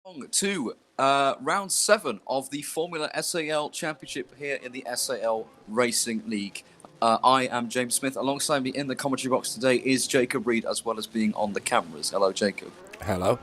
On to round 7 of the Formula SAL Championship here in the SAL Racing League. I am James Smith. Alongside me in the commentary box today is Jacob Reed, as well as being on the cameras. Hello, Jacob. Hello.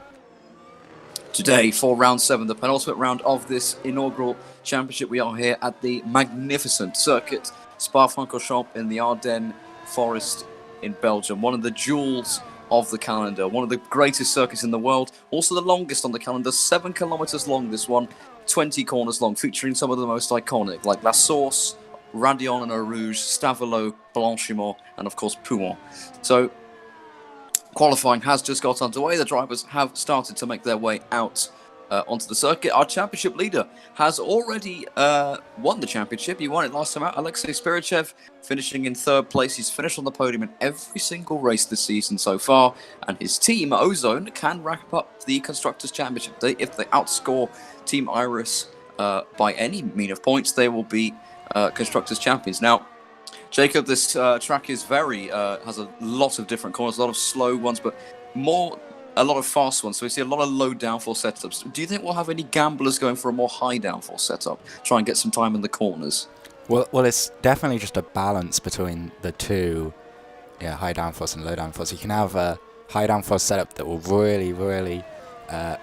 Today, for round 7, the penultimate round of this inaugural championship, we are here at the magnificent circuit Spa Francorchamps in the Ardennes Forest in Belgium. One of the jewels of the calendar, one of the greatest circuits in the world, also the longest on the calendar, 7 kilometers long this one, 20 corners long, featuring some of the most iconic, like La Source, Radion and Eau Rouge, Stavelot, Blanchimont, and of course Pouin. So qualifying has just got underway. The drivers have started to make their way out onto the circuit. Our championship leader has already won the championship. He won it last time out. Alexei Spirichev finishing in 3rd place. He's finished on the podium in every single race this season so far. And his team, Ozone, can wrap up the Constructors' Championship. If they outscore Team Iris by any mean of points, they will be Constructors' Champions. Now, Jacob, this track is has a lot of different corners, a lot of slow ones, but a lot of fast ones. So we see a lot of low downforce setups. Do you think we'll have any gamblers going for a more high downforce setup, try and get some time in the corners? Well, it's definitely just a balance between the two, high downforce and low downforce. You can have a high downforce setup that will really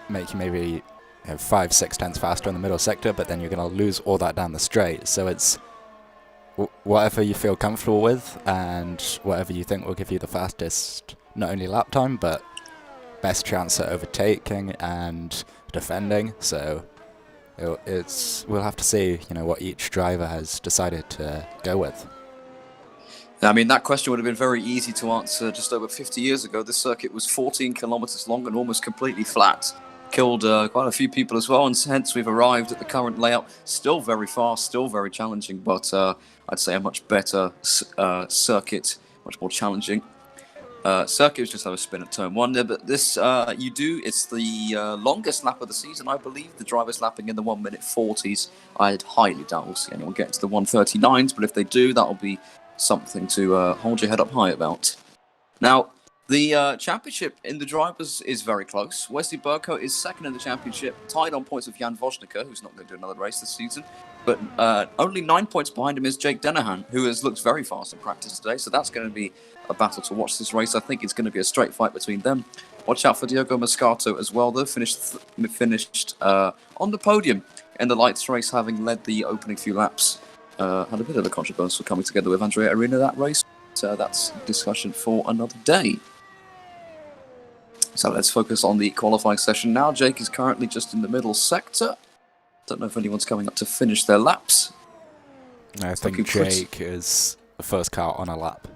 make you maybe 5-6 tenths faster in the middle sector, but then you're going to lose all that down the straight. So it's whatever you feel comfortable with and whatever you think will give you the fastest, not only lap time, but best chance at overtaking and defending. So we'll have to see, what each driver has decided to go with. I mean, that question would have been very easy to answer just over 50 years ago. This circuit was 14 kilometers long and almost completely flat. Killed quite a few people as well, and hence we've arrived at the current layout. Still very fast, still very challenging, but I'd say a much better circuit, much more challenging. Circuits just have a spin at turn 1 there, but this it's the longest lap of the season, I believe. The driver's lapping in the 1 minute 40s. I'd highly doubt we'll see anyone get to the 1:39s, but if they do, that'll be something to hold your head up high about. Now, the championship in the drivers is very close. Wesley Burko is 2nd in the championship, tied on points with Jan Vosnica, who's not going to do another race this season. But only 9 points behind him is Jake Denahan, who has looked very fast in practice today. So that's going to be a battle to watch this race. I think it's going to be a straight fight between them. Watch out for Diogo Moscato as well, though. Finished on the podium in the lights race, having led the opening few laps. Had a bit of a controversy coming together with Andrea Arena that race. So that's discussion for another day. So let's focus on the qualifying session now. Jake is currently just in the middle sector. Don't know if anyone's coming up to finish their laps. I think Jake is the first car on a lap.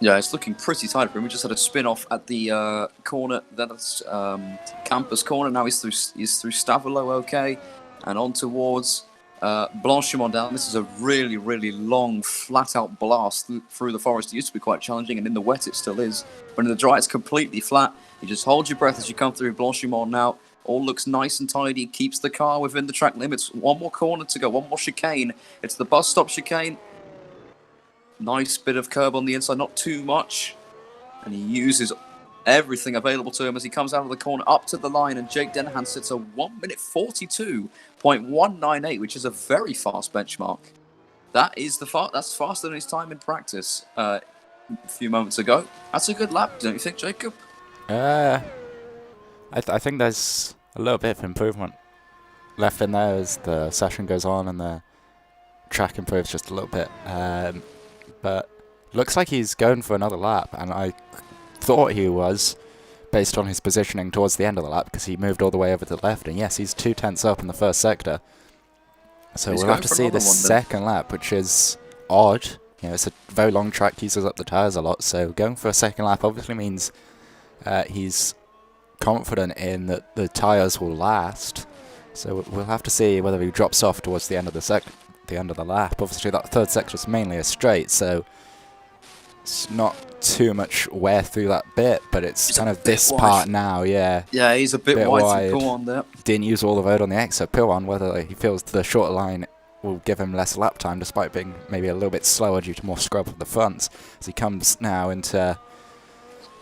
Yeah, it's looking pretty tight for him. We just had a spin-off at the corner. That's Campus corner. Now he's through Stavelot, okay. And on towards Blanchimont down. This is a really long, flat-out blast through the forest. It used to be quite challenging, and in the wet it still is. But in the dry, it's completely flat. You just hold your breath as you come through Blanchimont now. All looks nice and tidy, keeps the car within the track limits. One more corner to go, one more chicane. It's the bus stop chicane. Nice bit of curb on the inside, not too much. And he uses everything available to him as he comes out of the corner up to the line, and Jake Denahan sits a 1 minute 42.198, which is a very fast benchmark. That's faster than his time in practice a few moments ago. That's a good lap, don't you think, Jacob? I think there's a little bit of improvement left in there as the session goes on and the track improves just a little bit. But looks like he's going for another lap, and I thought he was, based on his positioning towards the end of the lap, because he moved all the way over to the left, and yes, he's 2 tenths up in the first sector. So we'll have to see the second lap, which is odd. It's a very long track, uses up the tyres a lot, so going for a second lap obviously means he's confident in that the tyres will last. So we'll have to see whether he drops off towards the end of the lap. Obviously that third sector is mainly a straight, so it's not too much wear through that bit, but it's kind of this part now, yeah. Yeah, he's a bit wide to go on there. Didn't use all the road on the exit. Pillon, whether he feels the shorter line will give him less lap time, despite being maybe a little bit slower due to more scrub of the fronts, as he comes now into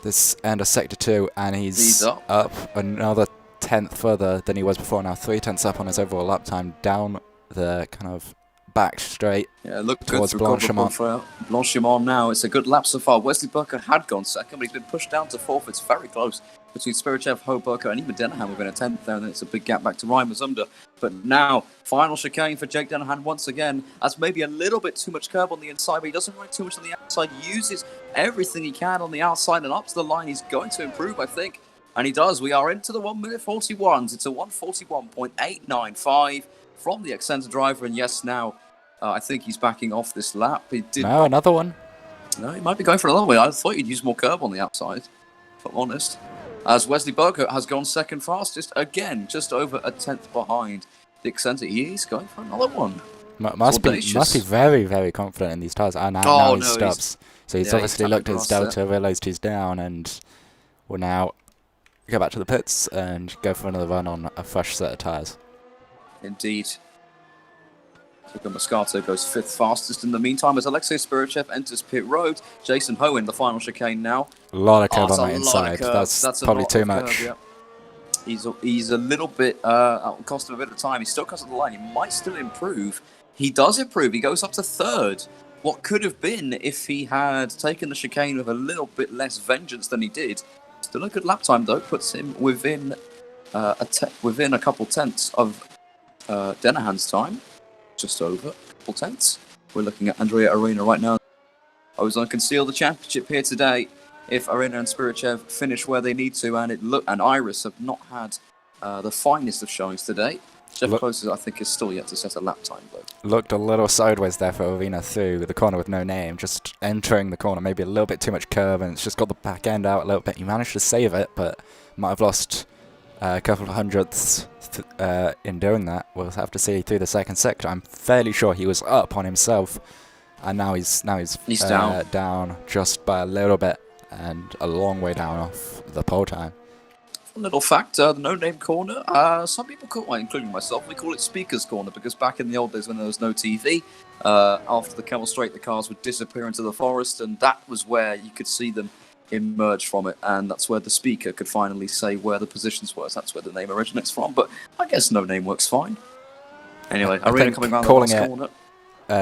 this end of Sector 2, and he's up another tenth further than he was before now. 3/10 up on his overall lap time down the kind of back straight. Yeah, look towards good Blanchimont. for Blanchimont now. It's a good lap so far. Wesley Burker had gone second, but he's been pushed down to fourth. It's very close between Spirichev, Ho, Burker, and even Denahan within a tenth there, and then it's a big gap back to Ryan Mazumda. But now, final chicane for Jake Denahan once again. That's maybe a little bit too much curb on the inside, but he doesn't ride too much on the outside. Uses everything he can on the outside and up to the line. He's going to improve, I think. And he does. We are into the 1 minute 41s. It's a 1:41.895 from the Accenta driver. And yes, now I think he's backing off this lap. He did. No, another one. No, he might be going for another way. I thought he'd use more curb on the outside, if I'm honest. As Wesley Burger has gone second fastest again, just over a tenth behind the Accenta. He's going for another one. Must be very, very confident in these tyres. And now he stops. So he's obviously looked at his delta, realised he's down, and will now go back to the pits and go for another run on a fresh set of tyres. Indeed. Luca Moscato goes fifth fastest in the meantime as Alexei Spirichev enters pit road. Jason Ho in the final chicane now. A lot of curve on the inside. That's probably too much. Curve, yeah. He's a little bit, at cost of a bit of time. He still comes at the line. He might still improve. He does improve. He goes up to third. What could have been if he had taken the chicane with a little bit less vengeance than he did. Still a good lap time though. Puts him within within a couple tenths of Denahan's time. Just over a couple tenths. We're looking at Andrea Arena right now. Ozone can seal the championship here today if Arena and Spirichev finish where they need to, and Iris have not had the finest of showings today. Jeff Close, I think, is still yet to set a lap time though. Looked a little sideways there for Arena through the corner with no name, just entering the corner, maybe a little bit too much curve, and it's just got the back end out a little bit. He managed to save it, but might have lost a couple of hundredths in doing that. We'll have to see through the second sector. I'm fairly sure he was up on himself, and now he's down just by a little bit and a long way down off the pole time. Fun little fact, the no-name corner, some people call, well, including myself, we call it Speaker's Corner because back in the old days when there was no TV, after the Camel Straight, the cars would disappear into the forest, and that was where you could see them emerge from it, and that's where the speaker could finally say where the positions were. So that's where the name originates from, but I guess no name works fine. Anyway, Arena coming around the last corner.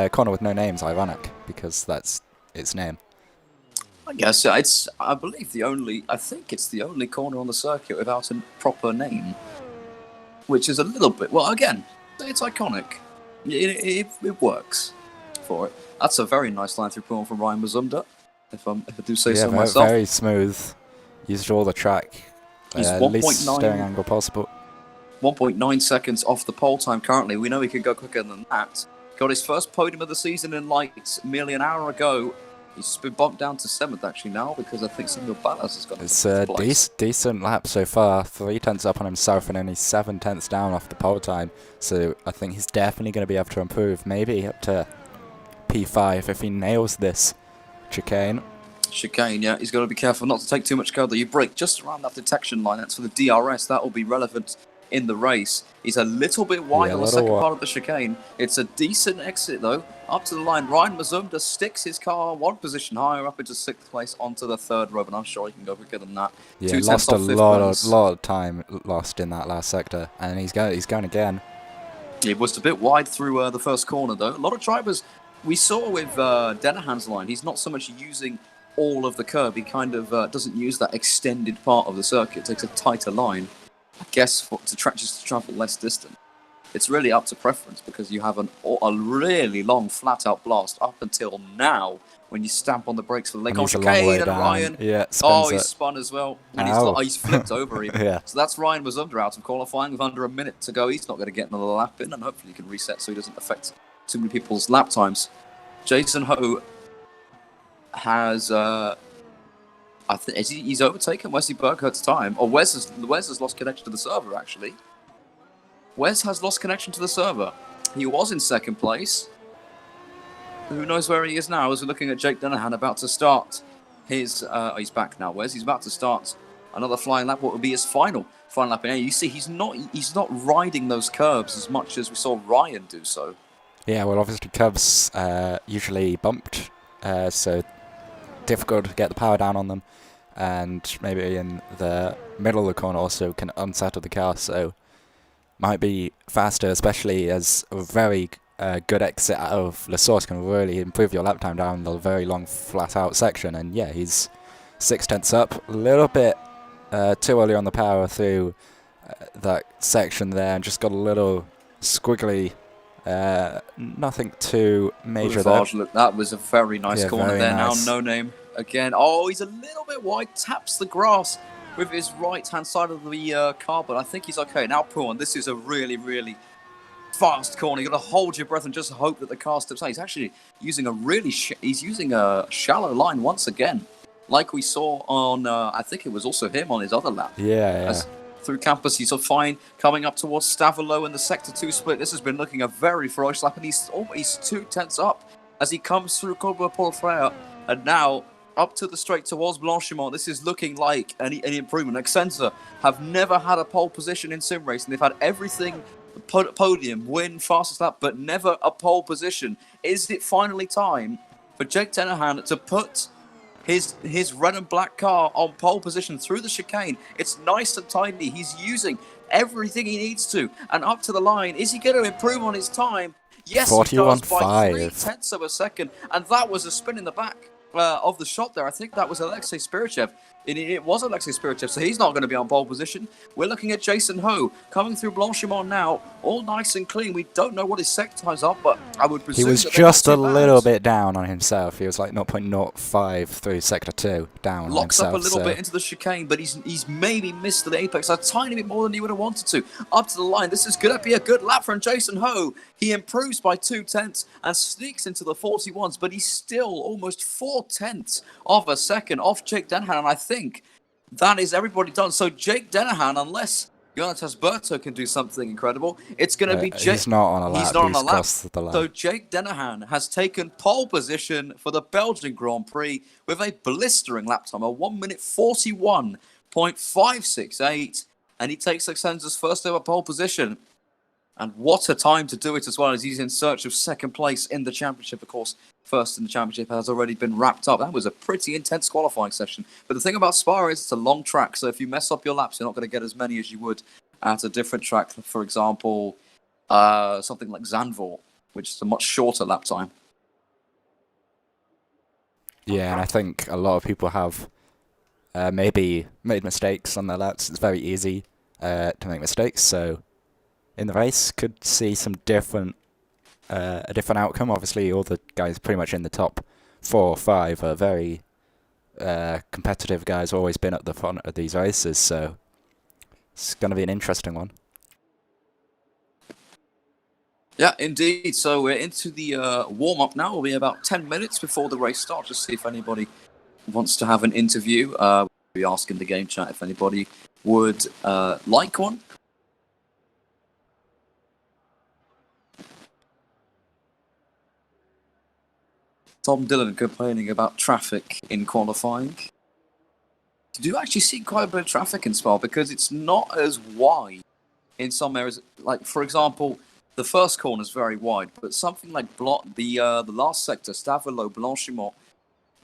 Corner with no name's ironic because that's its name. I guess I think it's the only corner on the circuit without a proper name, which is a little bit, well, again, it's iconic. It works for it. That's a very nice line through corner from Ryan Mazumda, if I do say so myself. Very smooth. Used all the track. He's least steering angle possible. 1.9 seconds off the pole time currently. We know he can go quicker than that. Got his first podium of the season in lights merely an hour ago. He's been bumped down to 7th actually now because I think Samuel Ballas has got. It's a decent lap so far. 3 tenths up on himself and only 7 tenths down off the pole time. So I think he's definitely going to be able to improve. Maybe up to P5 if he nails this chicane. Chicane, yeah. He's got to be careful not to take too much curve. You brake just around that detection line. That's for the DRS. That will be relevant in the race. He's a little bit wide on the second part of the chicane. It's a decent exit though. Up to the line, Ryan Mazumda sticks his car one position higher up into 6th place onto the 3rd row, and I'm sure he can go quicker than that. Yeah, lost a lot of time lost in that last sector, and he's going again. It was a bit wide through the first corner though. A lot of drivers we saw with Denahan's line, he's not so much using all of the curb, he kind of doesn't use that extended part of the circuit, takes a tighter line. I guess to travel less distance. It's really up to preference because you have a really long flat-out blast up until now when you stamp on the brakes for the leg. Chicane and Ryan. Yeah, he's spun as well. And he's flipped over even. Yeah. So that's Ryan Mazumda out of qualifying with under a minute to go. He's not going to get another lap in, and hopefully he can reset so he doesn't affect too many people's lap times. Jason Ho has... I think he's overtaken Wesley Burkhart's time. Or Wes has lost connection to the server, actually. Wes has lost connection to the server. He was in 2nd place. Who knows where he is now as we're looking at Jake Denahan about to start his... he's back now, Wes. He's about to start another flying lap, what will be his final lap in air. You see, he's not riding those curves as much as we saw Ryan do so. Yeah, well, obviously curves usually bumped, so difficult to get the power down on them. and maybe in the middle of the corner also can unsettle the car, so might be faster, especially as a very good exit out of La Source can really improve your lap time down the very long flat out section. And yeah, he's 0.6 up, a little bit too early on the power through that section there, and just got a little squiggly, nothing too major there. Look, that was a very nice corner very there. Nice. Now, no name again. Oh, he's a little bit wide, taps the grass with his right-hand side of the car, but I think he's okay. Now, Puan, this is a really, really fast corner. You've got to hold your breath and just hope that the car steps out. He's actually using a shallow line once again, like we saw on, I think it was also him on his other lap. Yeah. Through campus, he's fine coming up towards Stavolo in the Sector 2 split. This has been looking a very ferocious lap, and he's 2/10 up as he comes through Colbert Paul Frere, and now up to the straight towards Blanchimont. This is looking like an improvement. Accenture have never had a pole position in sim racing. They've had everything podium, win, fastest lap, but never a pole position. Is it finally time for Jake Dennehan to put his red and black car on pole position through the chicane? It's nice and tidy. He's using everything he needs to, and up to the line. Is he going to improve on his time? Yes, he does by 0.3 of a second, and that was a spin in the back of the shot there. I think that was Alexei Spirichev. It was Alexei Spirichev, so he's not going to be on pole position. We're looking at Jason Ho coming through Blanchimont now, all nice and clean. We don't know what his sector times are, but I would presume he was just a little bit down on himself. He was like 0.05 through sector 2 down. Locks on himself, up a little bit into the chicane, but he's maybe missed the apex a tiny bit more than he would have wanted to. Up to the line, this is going to be a good lap from Jason Ho. He improves by 0.2 and sneaks into the 41s, but he's still almost 0.4 of a second off Jake Dennehan, and I think that is everybody done. So Jake Dennehan, unless Jonatas Berto can do something incredible, it's going to be Jake. He's not on a lap. He's not on a lap. Crossed the line. So Jake Dennehan has taken pole position for the Belgian Grand Prix with a blistering lap time, a 1 minute 41.568, and he takes Accenture's first ever pole position. And what a time to do it as well, as he's in search of second place in the championship. Of course, first in the championship has already been wrapped up. That was a pretty intense qualifying session. But the thing about Spa is it's a long track, so if you mess up your laps, you're not going to get as many as you would at a different track. For example, something like Zandvoort, which is a much shorter lap time. Yeah, and I think a lot of people have maybe made mistakes on their laps. It's very easy to make mistakes, so in the race could see some a different outcome. Obviously, all the guys pretty much in the top 4 or 5 are very competitive guys, always been at the front of these races, so it's going to be an interesting one. Yeah, indeed. So we're into the warm-up now. It'll be about 10 minutes before the race starts, just see if anybody wants to have an interview. We'll be asking the game chat if anybody would like one. Tom Dillon complaining about traffic in qualifying. You do actually see quite a bit of traffic in Spa because it's not as wide in some areas. Like, for example, the first corner is very wide, but something like the last sector, Stavolo, Blanchimont,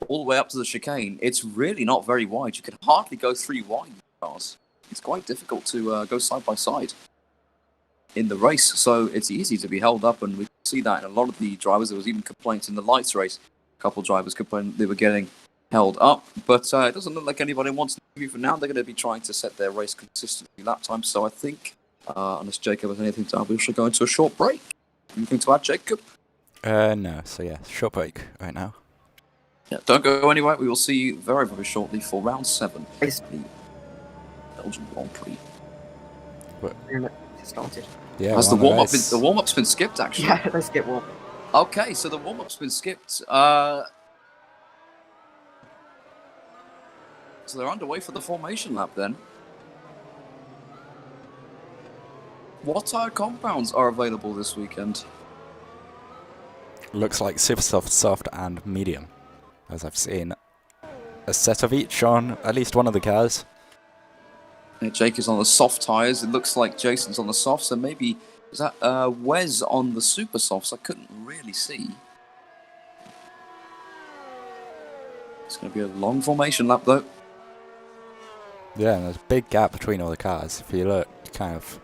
all the way up to the chicane, it's really not very wide. You can hardly go 3 wide cars. It's quite difficult to go side by side in the race, so it's easy to be held up, and we see that in a lot of the drivers. There was even complaints in the lights race. A couple of drivers complained they were getting held up, but it doesn't look like anybody wants to move for now. They're going to be trying to set their race consistently lap time, so I think, unless Jacob has anything to add, we should go into a short break. Anything to add, Jacob? No, so yeah, short break right now. Yeah, don't go anywhere. We will see you very, very shortly for round 7. The Belgian Grand Prix. Started. Yeah, has the warm-up's been skipped, actually? Yeah, let's get warm. Okay, so the warm-up's been skipped. So they're underway for the formation lap then. What tyre compounds are available this weekend? Looks like super soft, and medium, as I've seen a set of each on at least one of the cars. Yeah, Jake is on the soft tyres. It looks like Jason's on the softs, and maybe is that Wes on the super softs? I couldn't really see. It's going to be a long formation lap, though. Yeah, and there's a big gap between all the cars. If you look, kind of,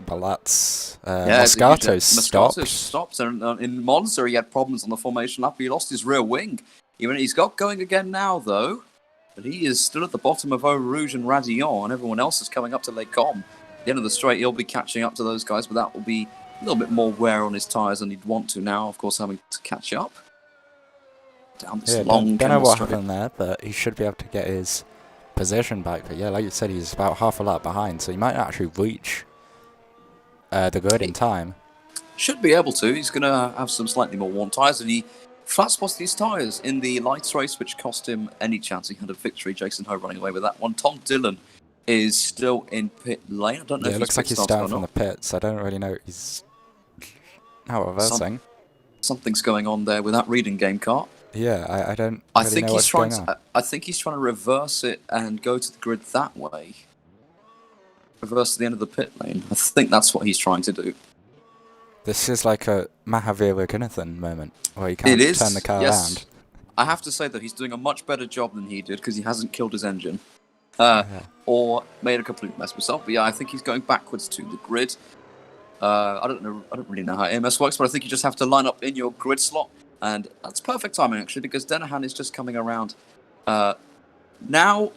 Balat's, Moscato's stopped. Moscato's stopped, and in Monza he had problems on the formation lap. He lost his rear wing. He's got going again now, though. But he is still at the bottom of Eau Rouge and Radillon, and everyone else is coming up to Les Combes. At the end of the straight, he'll be catching up to those guys, but that will be a little bit more wear on his tyres than he'd want to now, of course, having to catch up. Down this long don't know what happened there, but he should be able to get his position back. But yeah, like you said, he's about half a lap behind, so he might actually reach the grid in time. Should be able to. He's going to have some slightly more worn tyres, and he flat spotted his tyres in the lights race, which cost him any chance he had of victory. Jason Ho running away with that one. Tom Dillon is still in pit lane. I don't know if it looks like he's down from the pits. I don't really know. He's now reversing. Something's going on there with that reading game cart. Yeah, I don't. I think he's trying. I think he's trying to reverse it and go to the grid that way. Reverse to the end of the pit lane. I think that's what he's trying to do. This is like a Mahavir Gunnathan moment where he can't turn the car around. I have to say that he's doing a much better job than he did because he hasn't killed his engine or made a complete mess himself. But yeah, I think he's going backwards to the grid. I don't really know how AMS works, but I think you just have to line up in your grid slot. And that's perfect timing, actually, because Denahan is just coming around now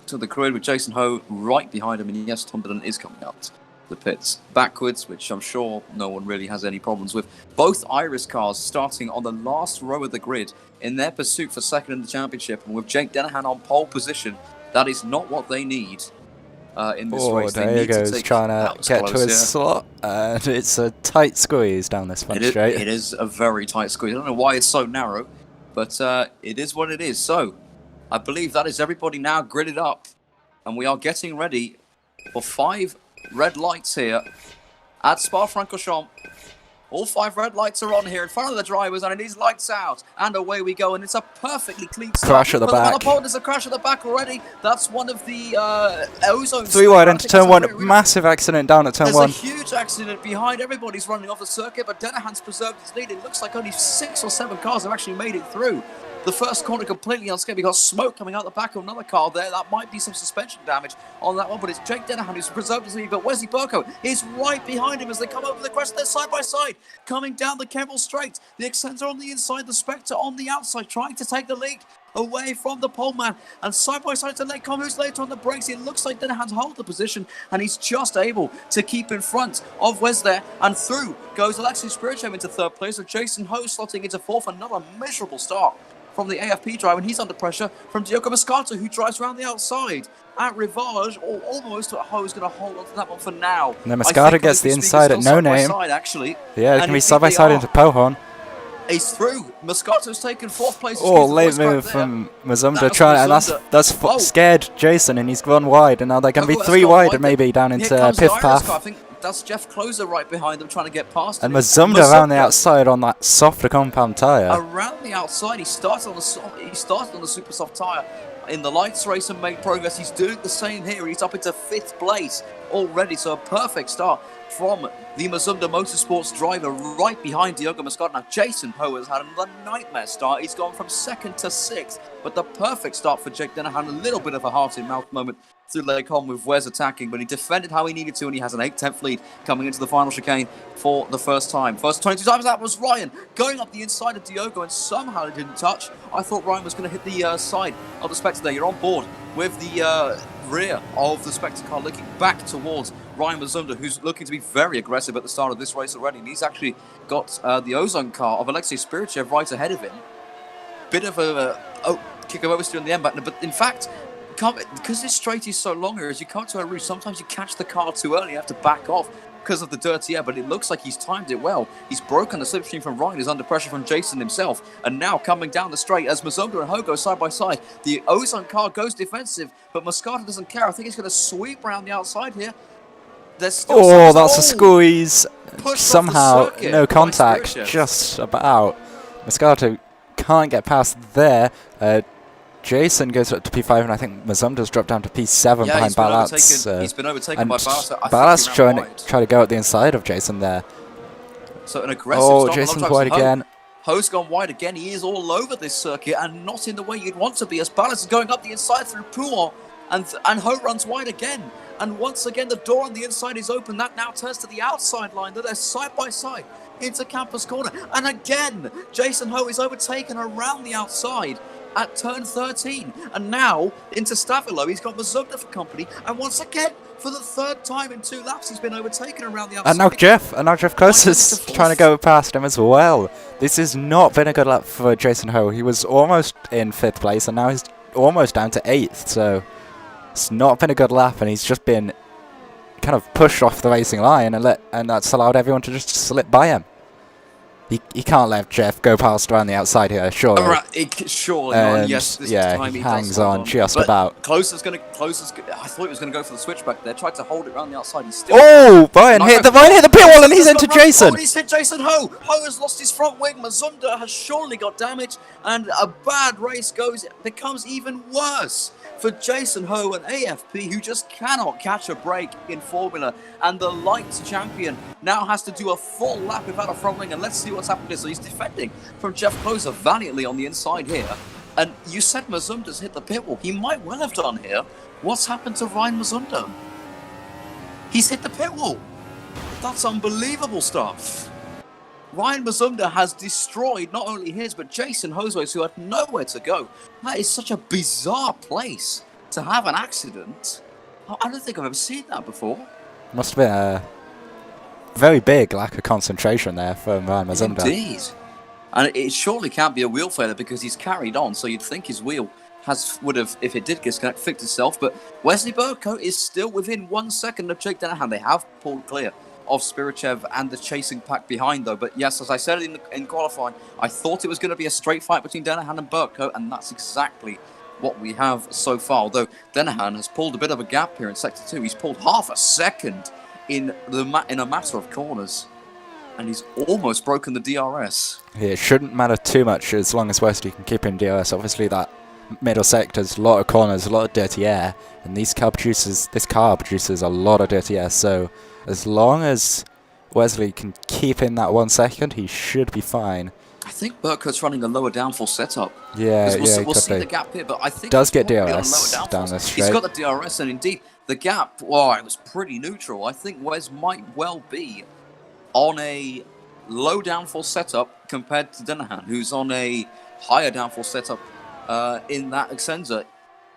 to the grid with Jason Ho right behind him. And yes, Tom Dillon is coming up to the pits backwards, which I'm sure no one really has any problems with. Both Iris cars starting on the last row of the grid in their pursuit for second in the championship. And with Jake Denahan on pole position, that is not what they need in this race. Diego's trying to get to his slot, and it's a tight squeeze down this front straight. It is a very tight squeeze. I don't know why it's so narrow, but it is what it is. So, I believe that is everybody now gridded up, and we are getting ready for 5 red lights here at Spa Francorchamps. All 5 red lights are on here in front of the drivers, and it is lights out, and away we go, and it's a perfectly clean start. Crash at the back. There's a crash at the back already. That's one of the ozone. 3 wide into turn 1. Massive accident down at turn 1. There's a huge accident behind. Everybody's running off the circuit, but Denahan's preserved his lead. It looks like only 6 or 7 cars have actually made it through. The first corner completely unscathed. We got smoke coming out the back of another car there. That might be some suspension damage on that one, but it's Jake Denahan who's preserved his lead. But Wesley Burko is right behind him as they come over the crest. They're side by side, coming down the Kemmel Straight. The Excentra on the inside, the Spectre on the outside, trying to take the lead away from the pole man. And side by side to Les Combes, who's later on the brakes. It looks like Denahan's hold the position, and he's just able to keep in front of Wes there. And through goes Alexis Spirichem into 3rd place, with Jason Ho slotting into 4th. Another miserable start from the AFP driver, and he's under pressure from Diogo Moscato, who drives around the outside at Rivage, or almost. Ho's going to hold on to that one for now. And then Moscato gets the inside at No Name. Actually. Yeah, it can be side by side into Pohon. He's through. Moscato's taken 4th place. Late move from Mazumda trying, and that's scared Jason, and he's gone wide, and now they're going to be 3 wide and maybe down into Piff Path. I think that's Jeff Closer right behind them trying to get past him. And Mazumda around the outside on that softer compound tyre. Around the outside, he started on the super soft tyre in the lights race and made progress. He's doing the same here. He's up into 5th place already, so a perfect start from the Mazumda Motorsports driver right behind Diogo Moscato. Now, Jason Ho has had another nightmare start. He's gone from 2nd to 6th, but the perfect start for Jake Denahan. A little bit of a heart-in-mouth moment through Les Combes with Wes attacking, but he defended how he needed to, and he has an 8/10th lead coming into the final chicane for the first time. First 22 times, that was Ryan going up the inside of Diogo, and somehow it didn't touch. I thought Ryan was going to hit the side of the Spectre there. You're on board with the rear of the Spectre car, looking back towards Ryan Mazumda, who's looking to be very aggressive at the start of this race already, and he's actually got the ozone car of Alexei Spirichev right ahead of him. Bit of a kick of oversteer on the end back, but in fact, because this straight is so long here, as you come to a route, sometimes you catch the car too early, you have to back off because of the dirty air, but it looks like he's timed it well. He's broken the slipstream from Ryan, he's under pressure from Jason himself, and now coming down the straight as Mazumda and Ho go side by side. The ozone car goes defensive, but Moscato doesn't care. I think he's going to sweep around the outside here. That's a squeeze. Somehow, no contact, just about. Moscato can't get past there. Jason goes up to P5, and I think Mazumda's dropped down to P7 behind Balats. He's been overtaken by Balats. Balats trying to go at the inside of Jason there. So an aggressive start. Jason's wide again. Ho's gone wide again. He is all over this circuit and not in the way you'd want to be, as Balats is going up the inside through Pouon. and Ho runs wide again. And once again, the door on the inside is open. That now turns to the outside line. They're side by side into Campus Corner. And again, Jason Ho is overtaken around the outside at turn 13. And now into Stavilo. He's got Mazumda for company. And once again, for the third time in 2 laps, he's been overtaken around the outside. And now Jeff Close is trying to go past him as well. This has not been a good lap for Jason Ho. He was almost in 5th place, and now he's almost down to 8th. So it's not been a good lap, and he's just been kind of pushed off the racing line, and that's allowed everyone to just slip by him. He can't let Jeff go past around the outside here, surely. Surely not. Yes, this time he he hangs on just but about. Closer's I thought he was going to go for the switchback there. Tried to hold it around the outside. He's still. Oh, Brian hit the pit wall, and he's into Jason. Oh, he's hit Jason Ho. Ho has lost his front wing. Mazumda has surely got damage, and a bad race becomes even worse for Jason Ho and AFP, who just cannot catch a break in Formula. And the light champion now has to do a full lap without a front wing. And let's see what's happened here. So he's defending from Jeff Closer valiantly on the inside here. And you said Mazumda's hit the pit wall. He might well have done here. What's happened to Ryan Mazumda? He's hit the pit wall. That's unbelievable stuff. Ryan Mazumda has destroyed not only his, but Jason Ho's, who had nowhere to go. That is such a bizarre place to have an accident. I don't think I've ever seen that before. Must have been a very big lack of concentration there from Ryan Mazumda. Indeed. And it surely can't be a wheel failure because he's carried on, so you'd think his wheel would have, if it did disconnect, fixed itself. But Wesley Burko is still within 1 second of Jake Denahan. They have pulled clear of Spirichev and the chasing pack behind, though. But yes, as I said in qualifying, I thought it was going to be a straight fight between Denahan and Burko, and that's exactly what we have so far. Although Denahan has pulled a bit of a gap here in Sector 2. He's pulled half a second in a matter of corners, and he's almost broken the DRS. Yeah, it shouldn't matter too much as long as Wesley can keep in DRS. Obviously, that middle sector's a lot of corners, a lot of dirty air, and this car produces a lot of dirty air. So as long as Wesley can keep in that 1 second, he should be fine. I think Burko's running a lower downforce setup. Yeah, we'll see the gap here, but I think does get DRS down this straight. He's got the DRS, and indeed the gap. Well, it was pretty neutral. I think Wes might well be on a low downforce setup compared to Denahan, who's on a higher downforce setup in that Excenza.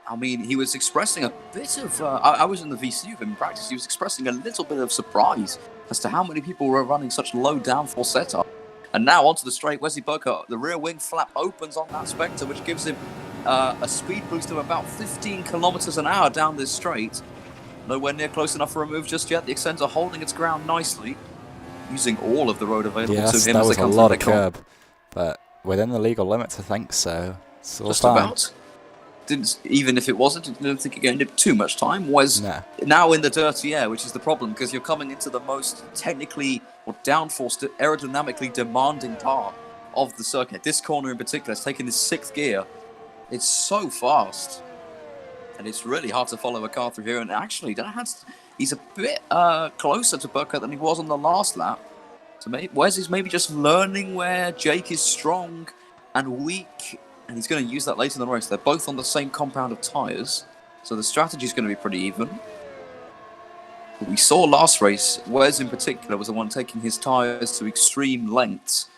I mean, he was expressing a bit of... I was in the VC with him in practice. He was expressing a little bit of surprise as to how many people were running such low downforce setup. And now onto the straight, Wesley Burko, the rear wing flap opens on that Spectre, which gives him a speed boost of about 15 kilometers an hour down this straight. Nowhere near close enough for a move just yet. The Excenza holding its ground nicely, using all of the road available to him. That was a lot of curb, but within the legal limits, I think so. Just about. Even if it wasn't, I don't think it gained too much time. Was now in the dirty air, which is the problem, because you're coming into the most technically or downforce, aerodynamically demanding part of the circuit. This corner in particular has taken this 6th gear. It's so fast, and it's really hard to follow a car through here. And actually, he's a bit closer to Burko than he was on the last lap. So Wes is maybe just learning where Jake is strong and weak. And he's going to use that later in the race. They're both on the same compound of tyres, so the strategy is going to be pretty even. But we saw last race, Wes in particular was the one taking his tyres to extreme lengths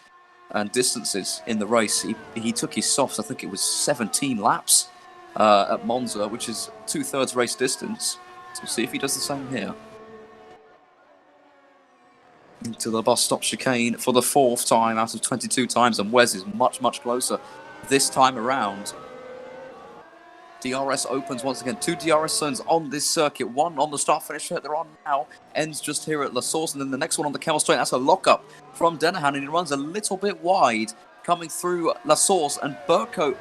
and distances in the race. He took his softs, I think it was 17 laps at Monza, which is 2/3 race distance. So we'll see if he does the same here. Into the bus stop chicane for the 4th time out of 22 times, and Wes is much, much closer this time around. DRS opens once again. 2 DRS zones on this circuit. One on the start-finish that they're on now. Ends just here at La Source, and then the next one on the Camel Straight. That's a lock-up from Denahan, and he runs a little bit wide coming through La Source. And Burko,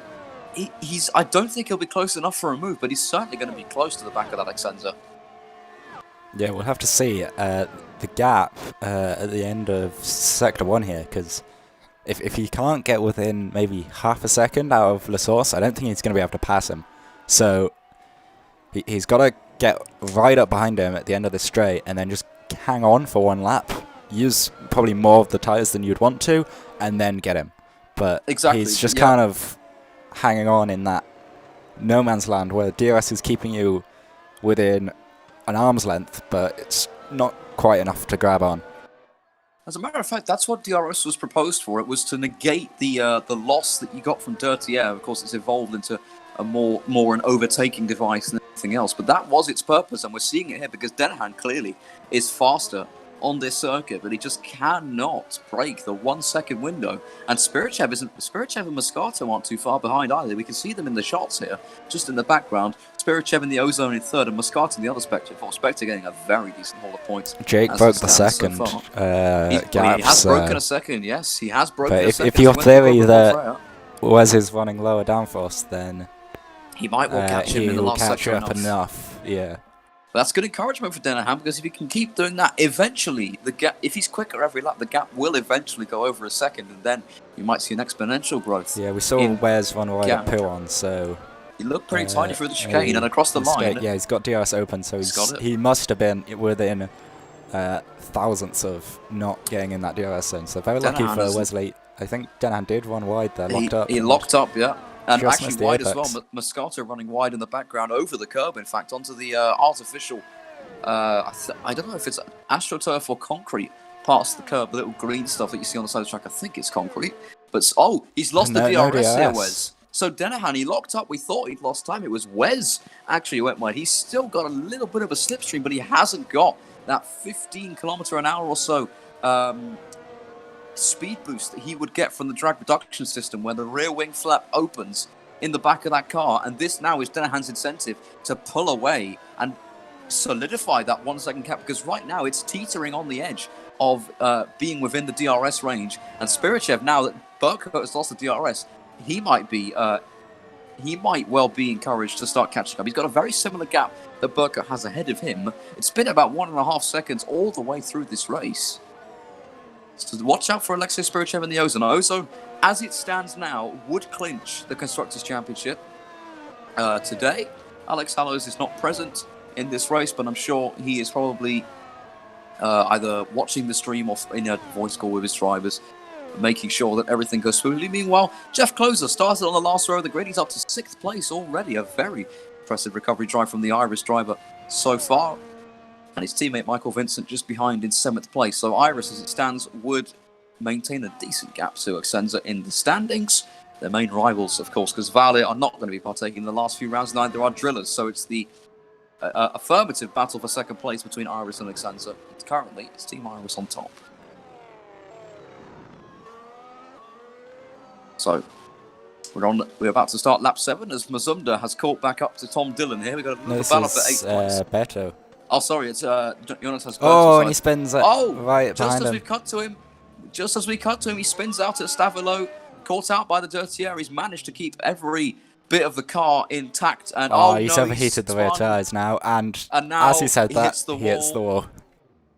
I don't think he'll be close enough for a move, but he's certainly going to be close to the back of that Excenza. Yeah, we'll have to see the gap at the end of Sector 1 here, because if he can't get within maybe half a second out of La Source, I don't think he's going to be able to pass him. So he's got to get right up behind him at the end of the straight and then just hang on for 1 lap. Use probably more of the tyres than you'd want to, and then get him. But he's just kind of hanging on in that no man's land where DRS is keeping you within an arm's length, but it's not quite enough to grab on. As a matter of fact, that's what DRS was proposed for. It was to negate the loss that you got from dirty air. Of course, it's evolved into a more an overtaking device than anything else. But that was its purpose, and we're seeing it here because Denahan clearly is faster on this circuit, but he just cannot break the 1 second window. And Spirichev and Moscato aren't too far behind either. We can see them in the shots here, just in the background. Spirichev in the ozone in third, and Moscato in the other Spectre. For Spectre getting a very decent haul of points. Jake broke the second. So he has broken a second. Yes, he has broken a second. If your theory that Wes is running lower downforce, then he might well catch him in the last second enough. Yeah. But that's good encouragement for Denahan, because if he can keep doing that, eventually the gap, if he's quicker every lap, the gap will eventually go over a second, and then you might see an exponential growth. Yeah, we saw Wes run away at Piron, so he looked pretty tiny through the chicane and across the line. Yeah, he's got DRS open, so he must have been within thousandths of not getting in that DRS zone. So very lucky for Wesley. I think Denahan did run wide there, locked up. He locked up, yeah. And actually wide as well. Moscato running wide in the background over the curb, in fact, onto the artificial, I don't know if it's AstroTurf or concrete past the curb, the little green stuff that you see on the side of the track. I think it's concrete. But, he's lost the DRS here, Wes. So Denahan, he locked up. We thought he'd lost time. It was Wes actually went wide. He's still got a little bit of a slipstream, but he hasn't got that 15 kilometer an hour or so speed boost that he would get from the drag reduction system, where the rear wing flap opens in the back of that car. And this now is Denahan's incentive to pull away and solidify that 1 second gap, because right now it's teetering on the edge of being within the DRS range. And Spirichev, now that Burkhardt has lost the DRS, he might well be encouraged to start catching up. He's got a very similar gap that Burkhardt has ahead of him. It's been about 1.5 seconds all the way through this race. So watch out for Alexei Spirichev in the ozone. Ozone, as it stands now, would clinch the Constructors' Championship today. Alex Hallows is not present in this race, but I'm sure he is probably either watching the stream or in a voice call with his drivers, making sure that everything goes smoothly. Meanwhile, Jeff Closer started on the last row of the grid. He's up to 6th place already. A very impressive recovery drive from the Irish driver so far. And his teammate Michael Vincent just behind in 7th place. So Iris, as it stands, would maintain a decent gap to Oxenza in the standings. Their main rivals, of course, because Vale are not going to be partaking in the last few rounds, neither are Drillers. So it's the affirmative battle for 2nd place between Iris and Oxenza. Currently, it's Team Iris on top. So we're about to start lap 7 as Mazumda has caught back up to Tom Dillon here. We've got another battle for 8 points. Beto. Oh, sorry, it's Jonas. Oh, and he spins right behind him. Just as we cut to him, he spins out at Stavilo, caught out by the dirty air. He's managed to keep every bit of the car intact. And he's overheated the rear tyres now, and now as he said he that, hits the wall.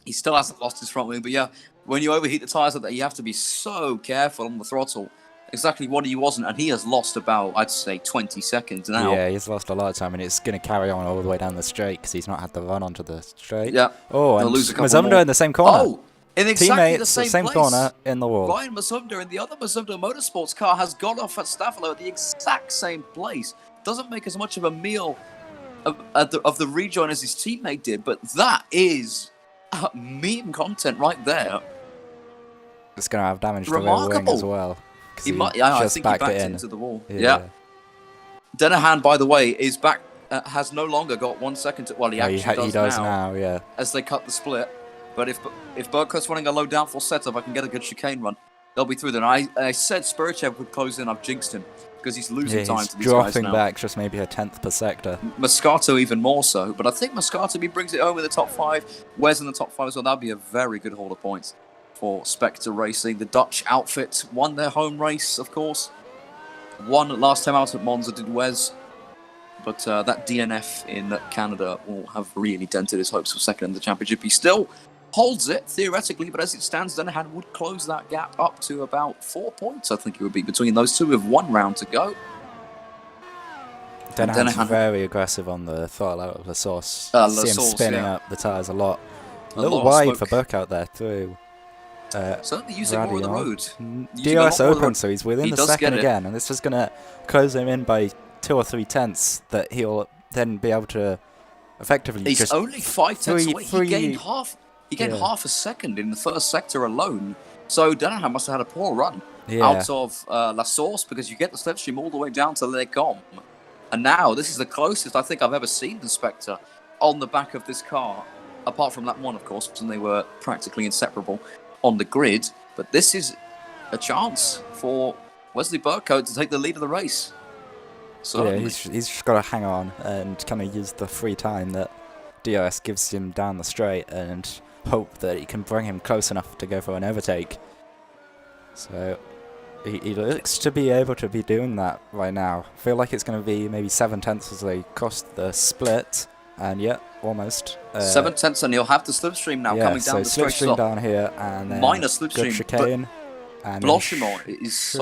He still hasn't lost his front wing, but yeah, when you overheat the tyres like that, you have to be so careful on the throttle. Exactly what he wasn't, and he has lost about, I'd say, 20 seconds now. Yeah, he's lost a lot of time, and it's going to carry on all the way down the straight because he's not had the run onto the straight. Yeah. Oh, and Mazumda in the same corner. Oh, in exactly the same place. Corner in the wall. Ryan Mazumda in the other Mazumda Motorsports car has got off at Stavilo at the exact same place. Doesn't make as much of a meal of the rejoin as his teammate did, but that is meme content right there. It's going to have damage to the rear wing as well. I think he backed it into the wall. Yeah. Denahan, by the way, is back. Has no longer got 1 second. He does now. Yeah. As they cut the split, but if Burkhart's running a low downforce setup, I can get a good chicane run. They'll be through then. I said Spirichev would close in. I've jinxed him because he's losing time to these guys now. Dropping back just maybe a 10th per sector. Moscato even more so, but I think Moscato brings it home in the top 5. Wes in the top 5 as well. That'll be a very good haul of points for Spectre Racing. The Dutch outfit won their home race, of course. Won last time out at Monza, did Wes. But that DNF in Canada will have really dented his hopes for second in the championship. He still holds it, theoretically, but as it stands, Denahan would close that gap up to about 4 points, I think it would be, between those two with 1 round to go. Denahan's very aggressive on the throttle out of the sauce. See him spinning up the tyres a lot. A little wide for Burkhardt there, too. Certainly using more of the road. DRS open, so he's within the second again, and this is going to close him in by 2 or 3 tenths that he'll then be able to effectively He's just only 5 tenths away. He gained half. He gained yeah. half a second in the first sector alone. So Denahan must have had a poor run out of La Source, because you get the slipstream all the way down to Les Combes. And now this is the closest I think I've ever seen the Spectre on the back of this car, apart from lap 1, of course, and they were practically inseparable on the grid. But this is a chance for Wesley Burkhout to take the lead of the race. Certainly. Yeah, he's just got to hang on and kind of use the free time that DRS gives him down the straight and hope that he can bring him close enough to go for an overtake. So he looks to be able to be doing that right now. I feel like it's going to be maybe 7 tenths as they cross the split, and yeah, almost. 7 tenths, and he'll have the slipstream now coming down the straight slipstream down here, and then minor slipstream. good chicane. And Blanchimont is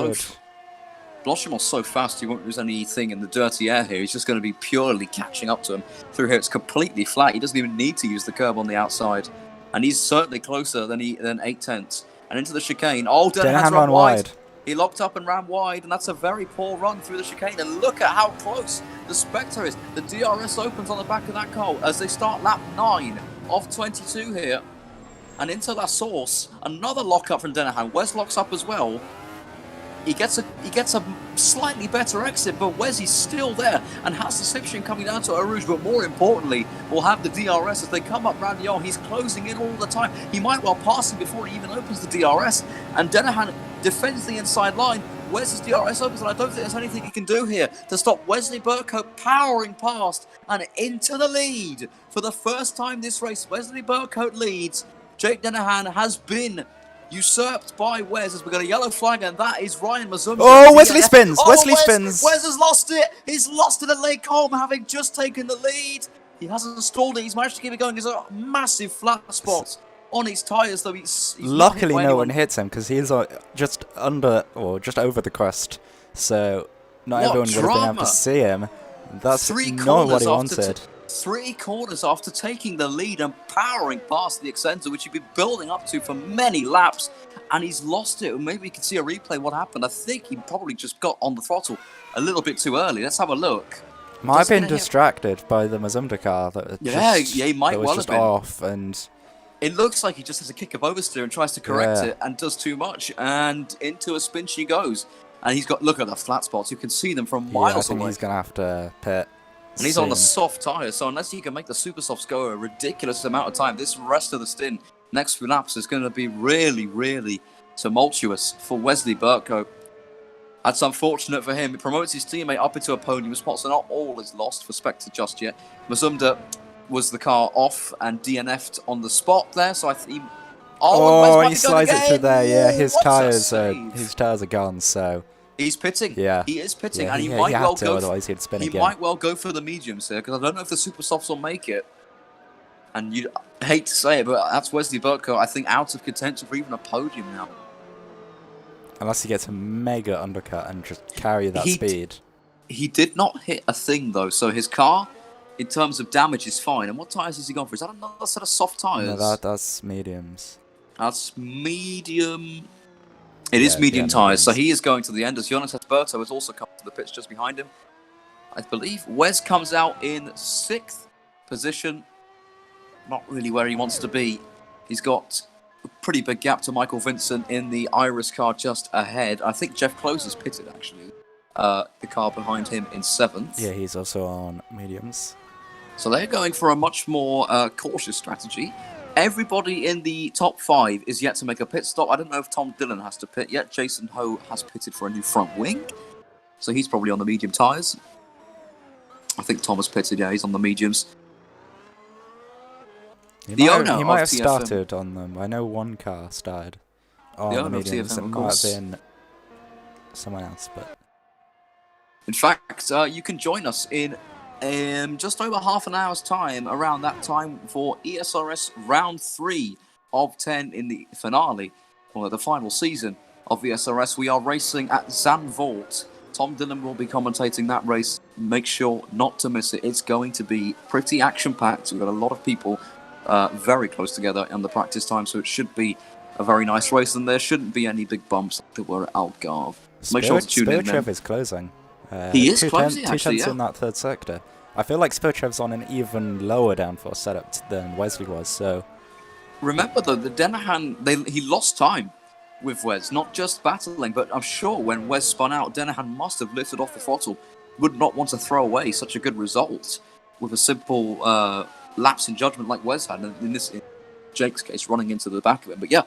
Blanchimont's so fast, he won't lose anything in the dirty air here. He's just going to be purely catching up to him through here. It's completely flat. He doesn't even need to use the curb on the outside. And he's certainly closer than 8 tenths. And into the chicane. Oh, Denahan's run wide. He locked up and ran wide, and that's a very poor run through the chicane. And look at how close the Spectre is. The DRS opens on the back of that car as they start lap 9 of 22 here. And into La Source, another lock up from Denahan. Wes locks up as well. He gets a slightly better exit, but Wesley's still there and has the slipstream coming down to Eau Rouge, but more importantly, will have the DRS as they come up round Lyon. He's closing in all the time. He might well pass him before he even opens the DRS, and Denahan defends the inside line. Wesley's DRS opens, and I don't think there's anything he can do here to stop Wesley Burkhout powering past and into the lead. For the first time this race, Wesley Burkhout leads. Jake Denahan has been usurped by Wes as we got a yellow flag, and that is Ryan Mazumda. Oh, Wesley spins! Wesley spins! Wes has lost it! He's lost it at Les Combes, having just taken the lead. He hasn't stalled it. He's managed to keep it going. There's a massive flat spot on his tyres, though he's luckily no one hits him because he's just under or just over the crest, so not everyone would have been able to see him. That's not what he wanted. 3 corners after taking the lead and powering past the Excentra, which he'd been building up to for many laps, and he's lost it. Maybe we can see a replay what happened. I think he probably just got on the throttle a little bit too early. Let's have a look. Might have been distracted by the Mazumda car that he might well have been off, and it looks like he just has a kick of oversteer and tries to correct it and does too much, and into a spin she goes. And he's got, look at the flat spots, you can see them from miles away. He's going to have to pit. And he's on the soft tyres, so unless he can make the super softs go a ridiculous amount of time, this rest of the stint, next few laps, is going to be really, really tumultuous for Wesley Burkhout. That's unfortunate for him. It promotes his teammate up into a podium spot, so not all is lost for Spectre just yet. Mazumda was the car off and DNF'd on the spot there, so I think... he slides it through there, yeah. His tyres are gone, so... He's pitting. Yeah. He is pitting, and he might well go. Otherwise he'd spin again. He might well go for the mediums here, because I don't know if the super softs will make it. And you hate to say it, but that's Wesley Burkhout, I think, out of contention for even a podium now. Unless he gets a mega undercut and just carry that speed. He did not hit a thing though, so his car, in terms of damage, is fine. And what tyres has he gone for? Is that another set of soft tyres? No, that's mediums. That's medium. It is medium tyres, so he is going to the end, as Jonas Berto has also come to the pits just behind him. I believe Wes comes out in 6th position. Not really where he wants to be. He's got a pretty big gap to Michael Vincent in the Iris car just ahead. I think Jeff Close is pitted, actually. The car behind him in 7th. Yeah, he's also on mediums. So they're going for a much more cautious strategy. Everybody in the top 5 is yet to make a pit stop. I don't know if Tom Dillon has to pit yet. Jason Ho has pitted for a new front wing. So he's probably on the medium tyres. I think Thomas pitted, yeah, he's on the mediums. He might have started on them. I know one car started on the mediums. It might have been someone else, but... In fact, you can join us in just over half an hour's time, around that time, for ESRS round 3 of 10 in the finale, or the final season of ESRS. We are racing at Zandvoort. Tom Dillon will be commentating that race. Make sure not to miss it. It's going to be pretty action-packed. We've got a lot of people very close together in the practice time, so it should be a very nice race, and there shouldn't be any big bumps like there were at Algarve. Make sure to tune in then. Is closing. He is two closing, two actually, tenths yeah. in that third sector. I feel like Spurchev's on an even lower downforce setup than Wesley was, so... Remember, though, the Denahan, he lost time with Wes, not just battling, but I'm sure when Wes spun out, Denahan must have lifted off the throttle, would not want to throw away such a good result with a simple lapse in judgment like Wes had, in Jake's case, running into the back of him. But yeah,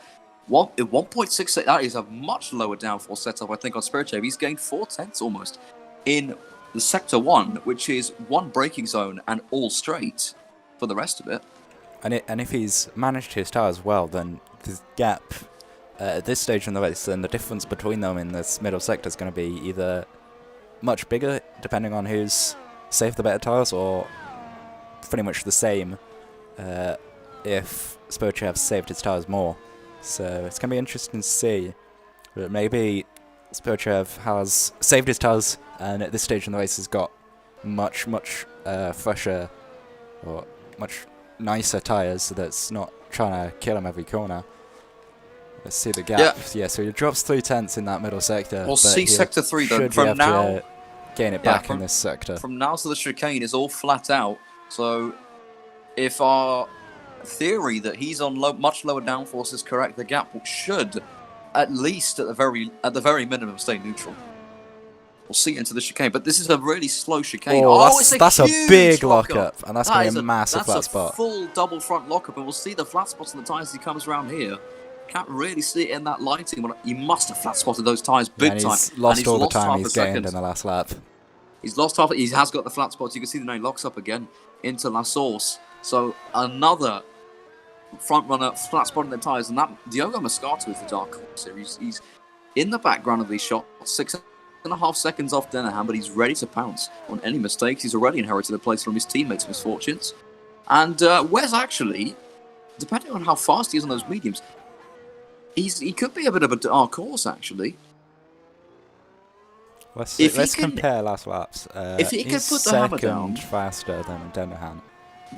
1.6, that is a much lower downforce setup, I think, on Spurchev. He's gained 4 tenths almost in the Sector 1, which is one braking zone and all straight for the rest of it. And if he's managed his tires well, then the gap at this stage in the race, then the difference between them in this middle sector is going to be either much bigger, depending on who's saved the better tires, or pretty much the same if Spurchev saved his tires more. So it's going to be interesting to see. But maybe Spurchev has saved his tires, and at this stage in the race has got much fresher, or much nicer tires, so that's not trying to kill him every corner. Let's see the gap. Yeah, so he drops 3 tenths in that middle sector. We'll see Sector 3 though. From now, to gain it back in this sector. From now to the chicane is all flat out. So if our theory that he's on much lower downforce is correct, the gap should, at least at the very minimum, stay neutral. We'll see into the chicane, but this is a really slow chicane. That's a big lockup, and that's going to be a massive flat spot. That's a full double front lockup, and we'll see the flat spots on the tyres as he comes around here. Can't really see it in that lighting, but he must have flat spotted those tyres big time. He's lost all the time he's gained in the last lap. He's lost half. He has got the flat spots. You can see now he locks up again into La Source. So another front runner flat spotting the tyres, and that Diogo Moscato is the dark horse here. He's in the background of these shots. 6.5 seconds off Denahan, but he's ready to pounce on any mistakes. He's already inherited a place from his teammates' misfortunes. And Wes actually, depending on how fast he is on those mediums, he could be a bit of a dark horse, actually. Let's compare last laps. If he can put the hammer down, faster than Denahan.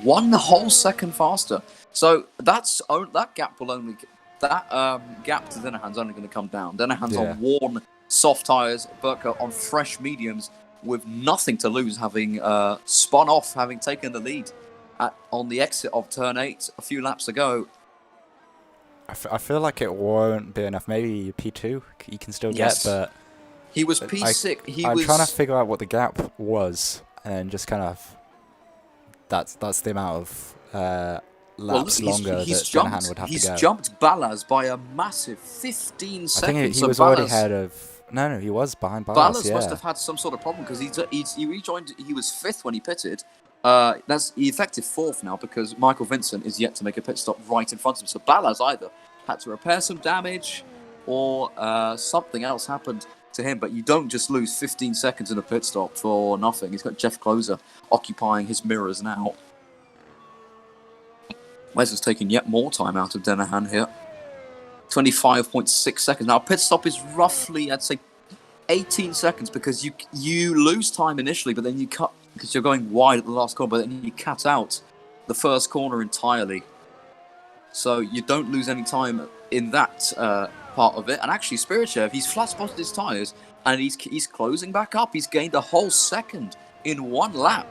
1 whole second faster. So that gap will only gap to Denahan's only going to come down. Denahan's on worn soft tyres, Burke on fresh mediums with nothing to lose, having spun off, having taken the lead on the exit of turn 8 a few laps ago. I feel like it won't be enough. Maybe P2 you can still get, but he was P6. I'm trying to figure out what the gap was, and just kind of that's the amount of laps longer that Denahan would have to go. He's jumped Ballas by a massive 15 seconds. I think he was already ahead of. No, he was behind Ballas. Ballas must have had some sort of problem because he rejoined. He was 5th when he pitted. That's effective 4th now because Michael Vincent is yet to make a pit stop right in front of him. So Ballas either had to repair some damage or something else happened to him. But you don't just lose 15 seconds in a pit stop for nothing. He's got Jeff Closer occupying his mirrors now. Wes has taken yet more time out of Denahan here. 25.6 seconds. Now, a pit stop is roughly, I'd say, 18 seconds because you lose time initially, but then you cut because you're going wide at the last corner, but then you cut out the first corner entirely. So you don't lose any time in that part of it. And actually, Spirichev, he's flat spotted his tyres and he's closing back up. He's gained a whole second in 1 lap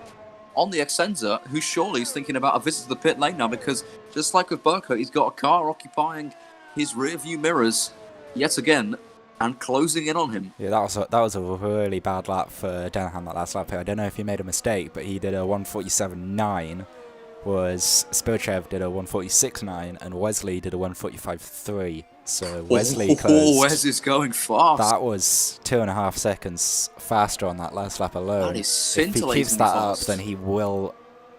on the Excensa, who surely is thinking about a visit to the pit lane now because just like with Burkhardt, he's got a car occupying his rear view mirrors yet again and closing in on him. Yeah, that was a really bad lap for Denahan that last lap here. I don't know if he made a mistake, but he did a 1:47.9, whereas Spurchev did a 1:46.9, and Wesley did a 1:45.3. So Wesley closed. Wes is going fast. That was 2.5 seconds faster on that last lap alone. That is scintillating. If he keeps that fast. up, then he will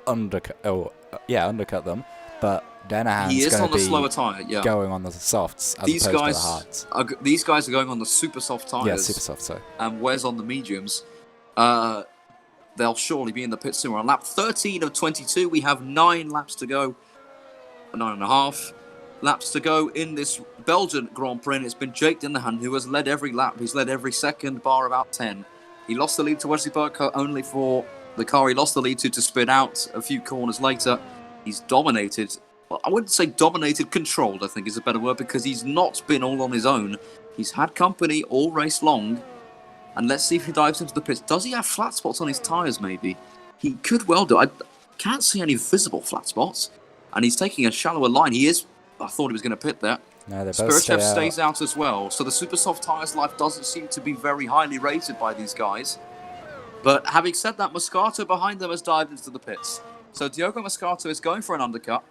undercut them. But Denahan's going to be slower tyre, going on the softs as opposed to the hards. These guys are going on the super soft tyres. Yeah, super soft, sorry. And Wes on the mediums. They'll surely be in the pit soon. We're on lap 13 of 22. We have 9 laps to go. 9.5 laps to go in this Belgian Grand Prix. And it's been Jake Denahan who has led every lap. He's led every second, bar about 10. He lost the lead to Wesley Burkhardt only for the car he lost the lead to spin out a few corners later. He's dominated. Well, I wouldn't say dominated, controlled, I think is a better word, because he's not been all on his own. He's had company all race long, And let's see if he dives into the pits. Does he have flat spots on his tyres, maybe? He could well do. I can't see any visible flat spots. And he's taking a shallower line. He is. I thought he was going to pit there. No, they both stays out as well. So the super soft tyres life doesn't seem to be very highly rated by these guys. But having said that, Moscato behind them has dived into the pits. So Diogo Moscato is going for an undercut.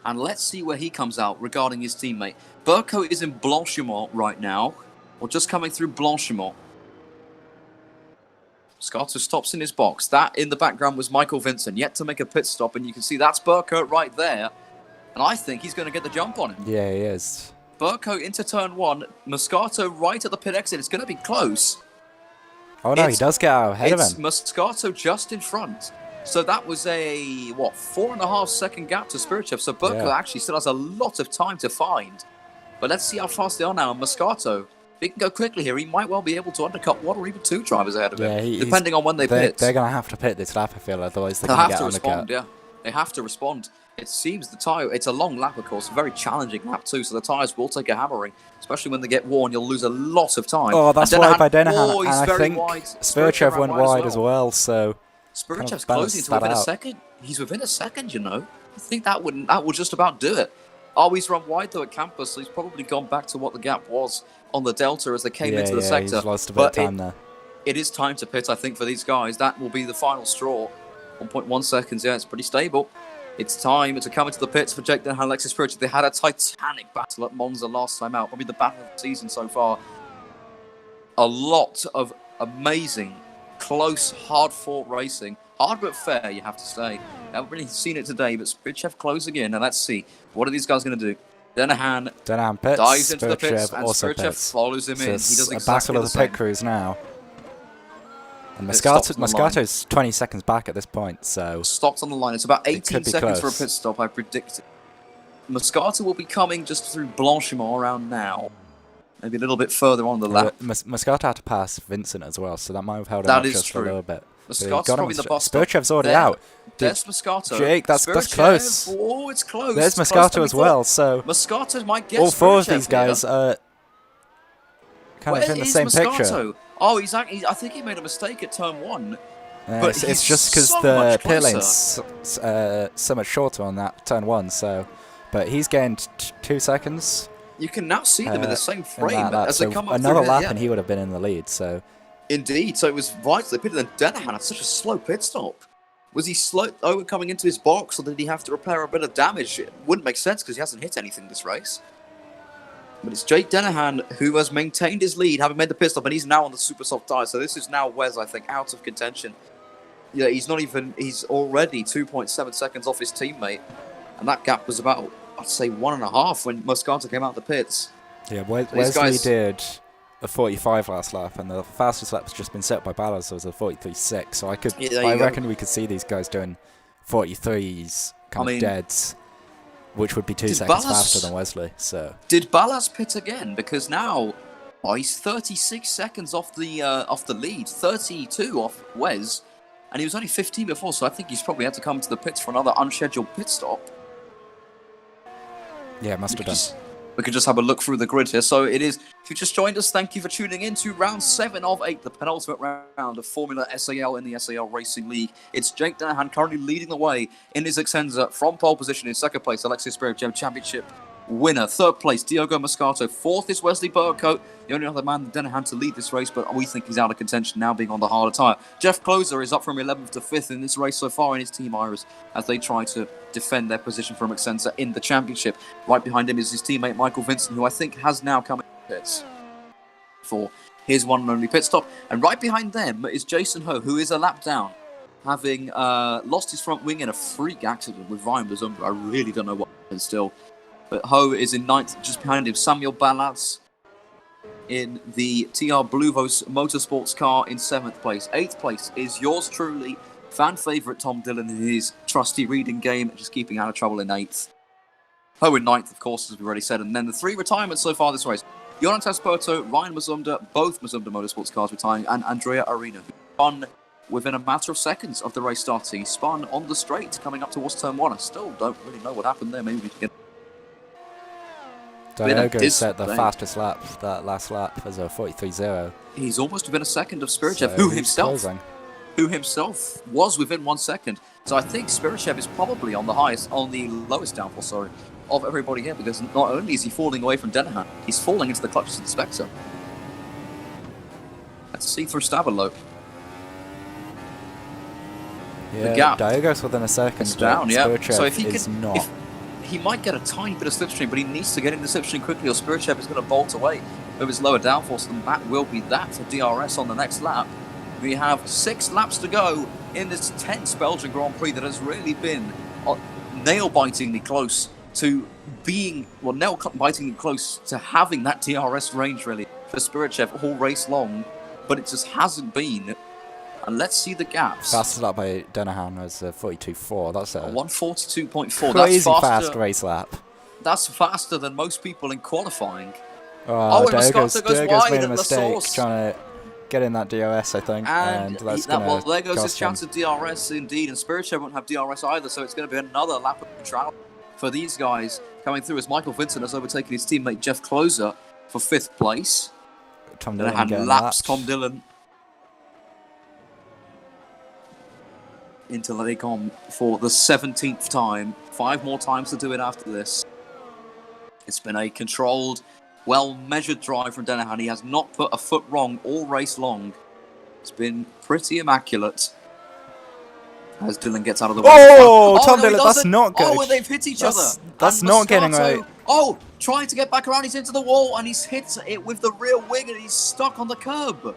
And let's see where he comes out regarding his teammate. Burko is in Blanchimont right now. Or just coming through Blanchimont. Moscato stops in his box. That in the background was Michael Vincent, yet to make a pit stop. And you can see that's Burko right there. And I think he's going to get the jump on him. Yeah, he is. Burko into turn 1. Moscato right at the pit exit. It's going to be close. Oh no, he does get out ahead of him. It's Moscato just in front. So that was a, 4.5 second gap to Spirichev. So Burko actually still has a lot of time to find. But let's see how fast they are now. And Moscato, if he can go quickly here, he might well be able to undercut 1 or even 2 drivers ahead of him. Depending on when they pit. They're going to have to pit this lap, I feel, otherwise they'll have get to undercut. respond, yeah. They have to respond. It seems the tyre, it's a long lap, of course, a very challenging lap too, so the tyres will take a hammering, especially when they get worn, you'll lose a lot of time. Oh, that's wide by Denahan, and I think wide. Spirichev went wide as well, so... Spirichev's closing to within a second. He's within a second, you know. I think that would just about do it. Oh, he's run wide though at campus, so he's probably gone back to what the gap was on the Delta as they came into the sector. He's lost a bit of time there. It is time to pit, I think, for these guys. That will be the final straw. 1.1 seconds, yeah, it's pretty stable. It's time to come into the pits for Jake Denahan and Alexis Spirichev. They had a titanic battle at Monza last time out. Probably the battle of the season so far. A lot of amazing, close, hard-fought racing. Hard but fair, you have to say. I haven't really seen it today, but Spirichev closing in. And let's see. What are these guys going to do? Denahan pits, dives into the pits, and also Spirichev follows him in. He does exactly a battle of the pit crews now. And Moscato's 20 seconds back at this point, so... Stopped on the line. It's about 18 seconds for a pit stop, I predict. Moscato will be coming just through Blanchimont around now. Maybe a little bit further on the lap. Moscato had to pass Vincent as well, so that might have held him up just a little bit. Moscato's probably the bus. Spirichev's already out. There's Moscato. Jake, that's close. Oh, it's close. There's Moscato as well, so... Moscato might get all 4 of Spirichev these guys are kind of in the same picture. Oh, I think he made a mistake at turn 1. But it's just because the pit lane's so much shorter on that turn 1, so... But he's gained 2 seconds. You can now see them in the same frame as they come up another through lap and he would have been in the lead, so... Indeed, so it was right to the pit, and then Denahan had such a slow pit stop. Was he slow coming into his box, or did he have to repair a bit of damage? It wouldn't make sense because he hasn't hit anything this race. But it's Jake Denahan who has maintained his lead, having made the pit stop, and he's now on the super soft tyre. So this is now Wes, I think, out of contention. Yeah, he's already 2.7 seconds off his teammate. And that gap was about, I'd say, 1.5 when Moscato came out the pits. Yeah, Wesley did a 45 last lap, and the fastest lap's just been set by Ballas, so it was a 43.6. So I reckon we could see these guys doing 43s, kind of deads. Which would be 2 seconds faster than Wesley. So did Ballas pit again? Because now he's 36 seconds off the lead, 32 off Wes, and he was only 15 before. So I think he's probably had to come to the pits for another unscheduled pit stop. Yeah, must have done. We could just have a look through the grid here. So it is. If you just joined us, thank you for tuning in to round 7 of 8, the penultimate round of Formula SAL in the SAL Racing League. It's Jake Denahan currently leading the way in his Excensa from pole position. In second place, Alexis Spirichev, championship winner. Third place, Diogo Moscato. Fourth is Wesley Burko, the only other man than Denahan to lead this race, but we think he's out of contention now, being on the harder tyre. Jeff Closer is up from 11th to 5th in this race so far in his Team Iris as they try to defend their position from Excensa in the championship. Right behind him is his teammate Michael Vincent, who I think has now come in pits for his one and only pit stop. And right behind them is Jason Ho, who is a lap down, having lost his front wing in a freak accident with Ryan Bazumba. I really don't know what happened still. But Ho is in 9th, just behind him. Samuel Ballas in the TR Bluvos Motorsports car in 7th place. 8th place is yours truly, fan favourite Tom Dillon in his trusty reading game, just keeping out of trouble in 8th. Ho in 9th, of course, as we've already said. And then the 3 retirements so far this race. Jonathan Sperto, Ryan Mazumda, both Mazumda Motorsports cars retiring, and Andrea Arena, who spun within a matter of seconds of the race starting. He spun on the straight coming up towards turn 1. I still don't really know what happened there. Maybe we can get... been a Diogo set the display. fastest lap, that last lap, as a 43.0. He's almost within a second of Spirichev, So who he's himself was within 1 second. So I think Spirichev is probably on the lowest downfall, sorry, of everybody here, because not only is he falling away from Denahan, he's falling into the clutches of the Spectre. Let's see through Stavelot. Yeah, the gap. Diogo's within a second. It's down, yeah. So if he is can, not. He might get a tiny bit of slipstream, but he needs to get in the slipstream quickly, or Spirichev is going to bolt away with his lower downforce, and that will be that for DRS on the next lap. We have 6 laps to go in this tense Belgian Grand Prix that has really been nail-bitingly close to being, well, nail-bitingly close to having that DRS range, really, for Spirichev all race long, but it just hasn't been. And let's see the gaps. Fastest lap by Denahan was 42.4. That's a 142.4. crazy That's fast race lap. That's faster than most people in qualifying. Diogo's wide made a at mistake trying to get in that DRS, I think. And that's going to there goes his cost chance him. of DRS indeed. And Spirichev won't have DRS either, so it's going to be another lap of trial for these guys coming through as Michael Vincent has overtaken his teammate Jeff Closer for 5th place. Tom Dillon getting laps lapped. Tom Dillon into Le Gom for the 17th time. 5 more times to do it after this. It's been a controlled, well-measured drive from Denahan. He has not put a foot wrong all race long. It's been pretty immaculate. As Dillon gets out of the way. Tom Dillon, that's not good. Oh, they've hit each other. That's not getting right. Oh, trying to get back around. He's into the wall, and he's hit it with the rear wing, and he's stuck on the curb.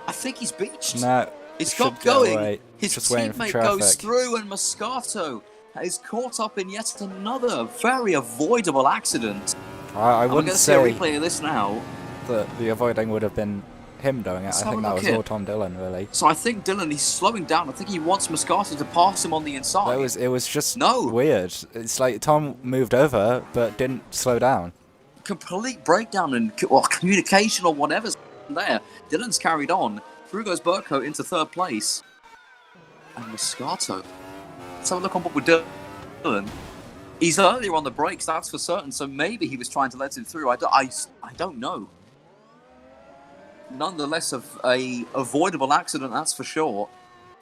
I think he's beached. No. He's got going. Right. His just waiting for teammate traffic. goes through, and Moscato is caught up in yet another very avoidable accident. I We're wouldn't going to see a say replay of this now. that the avoiding would have been him doing it. Let's I have think a that look was here. all Tom Dillon, really. So I think Dillon, he's slowing down. I think he wants Moscato to pass him on the inside. It was just No. weird. It's like Tom moved over but didn't slow down. Complete breakdown in communication or whatever's there. Dillon's carried on. Through goes Burko into 3rd place. And Moscato. Let's have a look on what we're doing. He's earlier on the brakes, that's for certain, so maybe he was trying to let him through. I don't know. Nonetheless, a avoidable accident, that's for sure.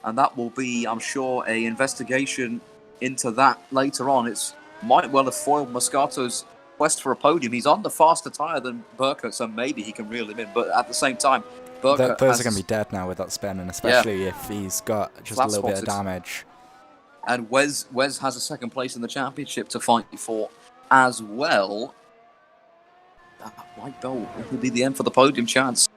And that will be, I'm sure, a investigation into that later on. It might well have foiled Moscato's quest for a podium. He's on the faster tyre than Burko, so maybe he can reel him in. But at the same time, Those are going to be dead now with that spin, and especially if he's got just Flat a little bit of spotted. damage. And Wes has a 2nd place in the championship to fight for as well. That might will be the end for the podium chance.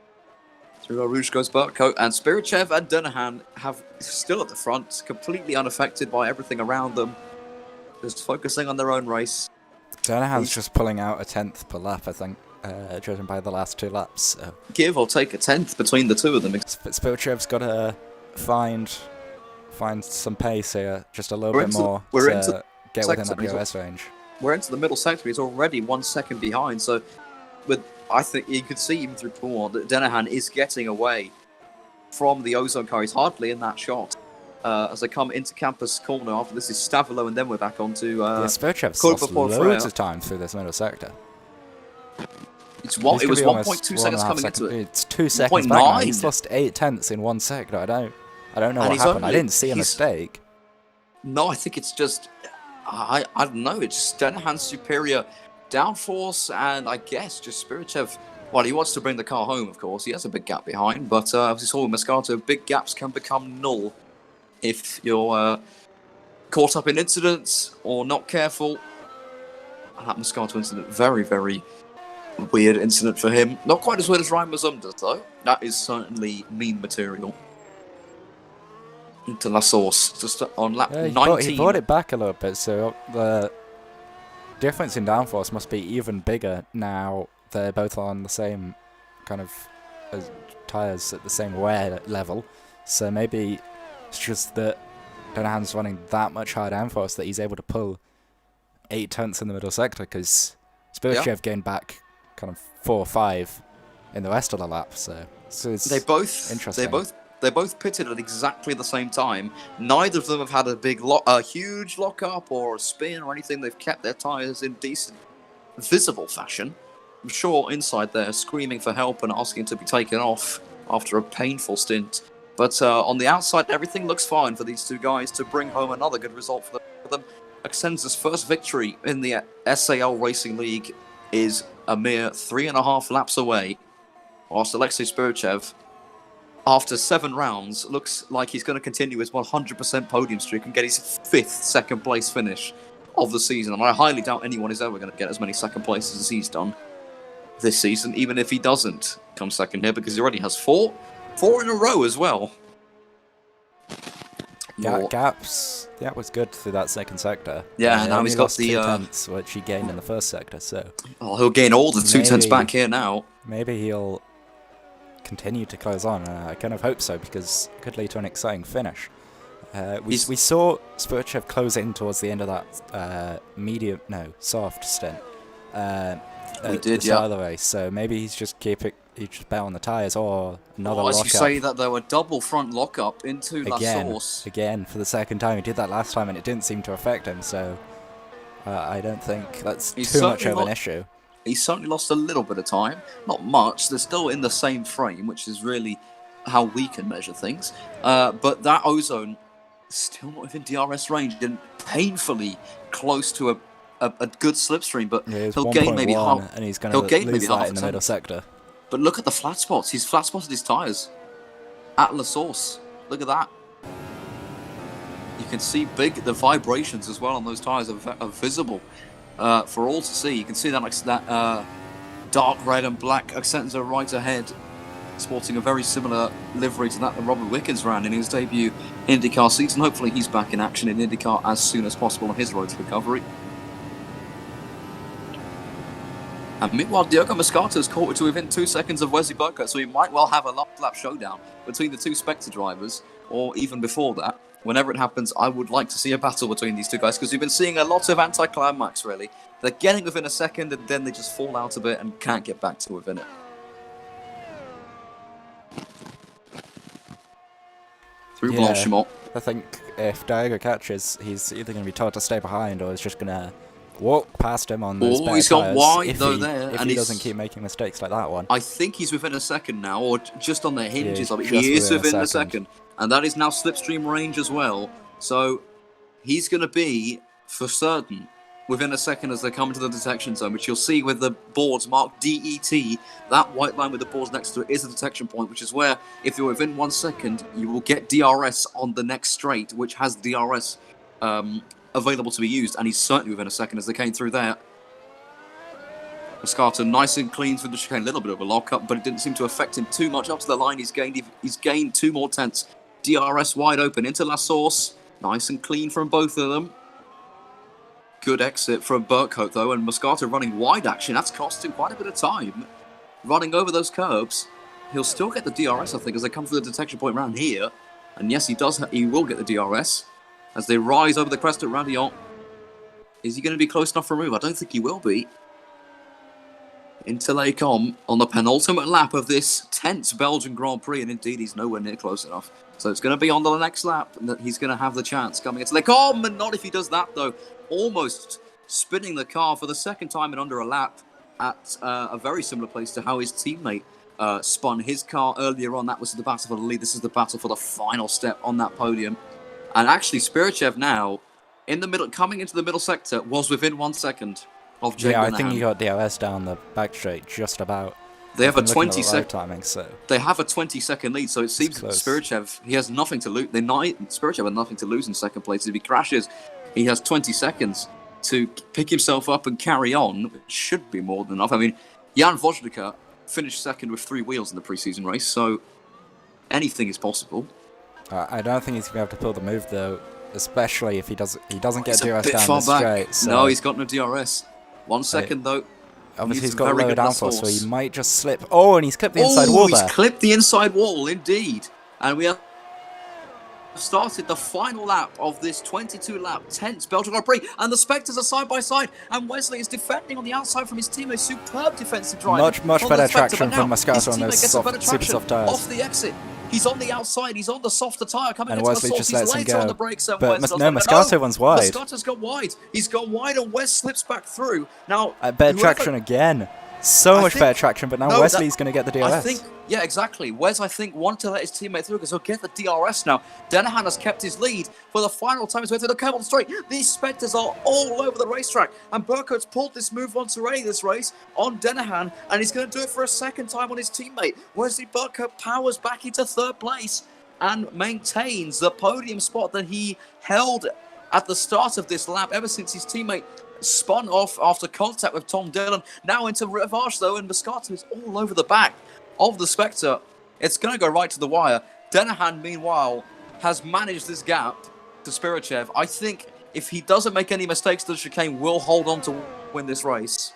Through Rouge goes Burko, and Spirichev and Denahan have still at the front, completely unaffected by everything around them, just focusing on their own race. Denahan's just pulling out a 10th per lap, I think, judging by the last 2 laps. So. Give or take a 10th between the two of them. Spirichev's got to find some pace here, just a little bit more we're to into get within that sector. POS range. We're into the middle sector. He's already 1 second behind. So, I think you could see even through Paul that Denahan is getting away from the ozone car. He's hardly in that shot. As they come into Campus Corner, after this is Stavilo, and then we're back onto Spirichev's Corpo lost Porfreo. loads of time through this middle sector. It was 1.2 seconds coming into it. It's 2 seconds back now. 1.9. He's lost 8/10 in 1 sector. I don't know And what he's happened. I only- didn't see a mistake. No, I think it's just I don't know. It's just Denahan's superior downforce, and I guess just Spirichev. Well, he wants to bring the car home, of course. He has a big gap behind, but as we saw with Moscato, big gaps can become null if you're caught up in incidents or not careful. And that Moscato incident, very, very weird incident for him. Not quite as weird as Ryan Mazumda's, though. That is certainly mean material. Into La Source, just on lap 19. He brought it back a little bit, so the difference in downforce must be even bigger now. They're both on the same kind of tyres at the same wear level, so maybe it's just that Denahan's running that much higher downforce that he's able to pull 8/10 in the middle sector, because Spirichev gained back kind of 4 or 5 in the rest of the lap, so it's interesting. They both pitted at exactly the same time. Neither of them have had a huge lock up or a spin or anything. They've kept their tyres in decent visible fashion. I'm sure inside there screaming for help and asking to be taken off after a painful stint. But on the outside, everything looks fine for these two guys to bring home another good result for them. Excensa's first victory in the SAL Racing League is a mere 3.5 laps away, whilst Alexei Spirichev, after 7 rounds, looks like he's going to continue his 100% podium streak and get his 5th second-place finish of the season. And I highly doubt anyone is ever going to get as many second places as he's done this season, even if he doesn't come second here, because he already has 4 in a row as well. Gaps. That was good through that second sector. Yeah, now he's got the 2 tenths, which he gained in the first sector. So he'll gain all the 2 tenths back here now. Maybe he'll continue to close on. I kind of hope so, because it could lead to an exciting finish. We saw Spirichev close in towards the end of that soft stint. We did, the start of the race. So maybe he's just bet on the tyres or another lockup. As you say that, there were double front lockup into La Source. Again, for the second time. He did that last time and it didn't seem to affect him, so I don't think that's too much of an issue. He certainly lost a little bit of time. Not much. They're still in the same frame, which is really how we can measure things. But that Ozone still not within DRS range and painfully close to a good slipstream, but he'll gain maybe half. And he's going to lose that in the middle sector. But look at the flat spots. He's flat spotted his tyres at La Source. Look at that. You can see the vibrations as well on those tyres are visible for all to see. You can see that dark red and black Accenza right ahead, sporting a very similar livery to that Robert Wickens ran in his debut IndyCar season. Hopefully he's back in action in IndyCar as soon as possible on his road to recovery. And meanwhile, Diogo Moscato is caught to within 2 seconds of Wesley Burkhardt, so we might well have a lap showdown between the 2 Spectre drivers, or even before that. Whenever it happens, I would like to see a battle between these two guys, because we've been seeing a lot of anticlimax, really. They're getting within a second, and then they just fall out a bit and can't get back to within it. Through Blanchimont. I think if Diogo catches, he's either going to be told to stay behind, or he's just going to walk past him on those he's got wide though there, if he doesn't keep making mistakes like that one. I think he's within a second now, or just on the hinges of it. He is within a second, and that is now slipstream range as well. So he's going to be for certain within a second as they come into the detection zone, which you'll see with the boards marked DET. That white line with the boards next to it is a detection point, which is where if you're within 1 second, you will get DRS on the next straight, which has DRS available to be used, and he's certainly within a second as they came through there. Moscato nice and clean through the chicane, a little bit of a lock-up, but it didn't seem to affect him too much. Up to the line, he's gained 2 more tenths. DRS wide open into La Source, nice and clean from both of them. Good exit from Burkhardt though, and Moscato running wide action. That's cost him quite a bit of time. Running over those curbs, he'll still get the DRS, I think, as they come through the detection point around here. And yes, he will get the DRS. As they rise over the crest at Radillon. Is he going to be close enough for a move? I don't think he will be. Into Les Combes on the penultimate lap of this tense Belgian Grand Prix, and indeed he's nowhere near close enough. So it's going to be on the next lap, and that he's going to have the chance coming into Les Combes, and not if he does that though. Almost spinning the car for the second time in under a lap at a very similar place to how his teammate spun his car earlier on. That was the battle for the lead. This is the battle for the final step on that podium. And actually, Spirichev now, in the middle, coming into the middle sector, was within 1 second of Jake I think he got DRS down the back straight just about. They have a 20-second timing, so they have a 20-second lead. So it seems Spirichev, he has nothing to lose. Spirichev had nothing to lose in second place. If he crashes, he has 20 seconds to pick himself up and carry on. It should be more than enough. I mean, Jan Wojcicka finished second with 3 wheels in the preseason race, so anything is possible. I don't think he's going to be able to pull the move though, especially if he doesn't get DRS down the straight. So. No, he's got no DRS. 1 second though. Obviously he's got a lower downforce, so he might just slip. Oh, and he's clipped the inside wall there. He's clipped the inside wall, indeed. And we have started the final lap of this 22-lap tense Belgian Grand Prix, and the Spectres are side by side, and Wesley is defending on the outside from his teammate. Superb defensive drive. Much better traction from Moscato on those super soft tyres. Off the exit. He's on the outside. He's on the softer tyre coming And into the Wesley sauce. just He's lets him later on go. the brakes. And But Wes does no, that. Moscato one's wide. Moscato's gone wide. He's gone wide, and Wes slips back through. Now, Better traction again. So much better traction, but now Wesley's going to get the DRS. I think, yeah, exactly. Wes, I think, wanted to let his teammate through because he'll get the DRS now. Denahan has kept his lead for the final time. He's went through the curve on the straight. These specters are all over the racetrack. And Burkhart's pulled this move onto Ray this race on Denahan, and he's going to do it for a second time on his teammate. Wesley Burkhart powers back into third place and maintains the podium spot that he held at the start of this lap ever since his teammate spun off after contact with Tom Dillon. Now into reverse though, and Moscato is all over the back of the Spectre. It's going to go right to the wire. Denahan, meanwhile, has managed this gap to Spirichev. I think if he doesn't make any mistakes, the chicane will hold on to win this race.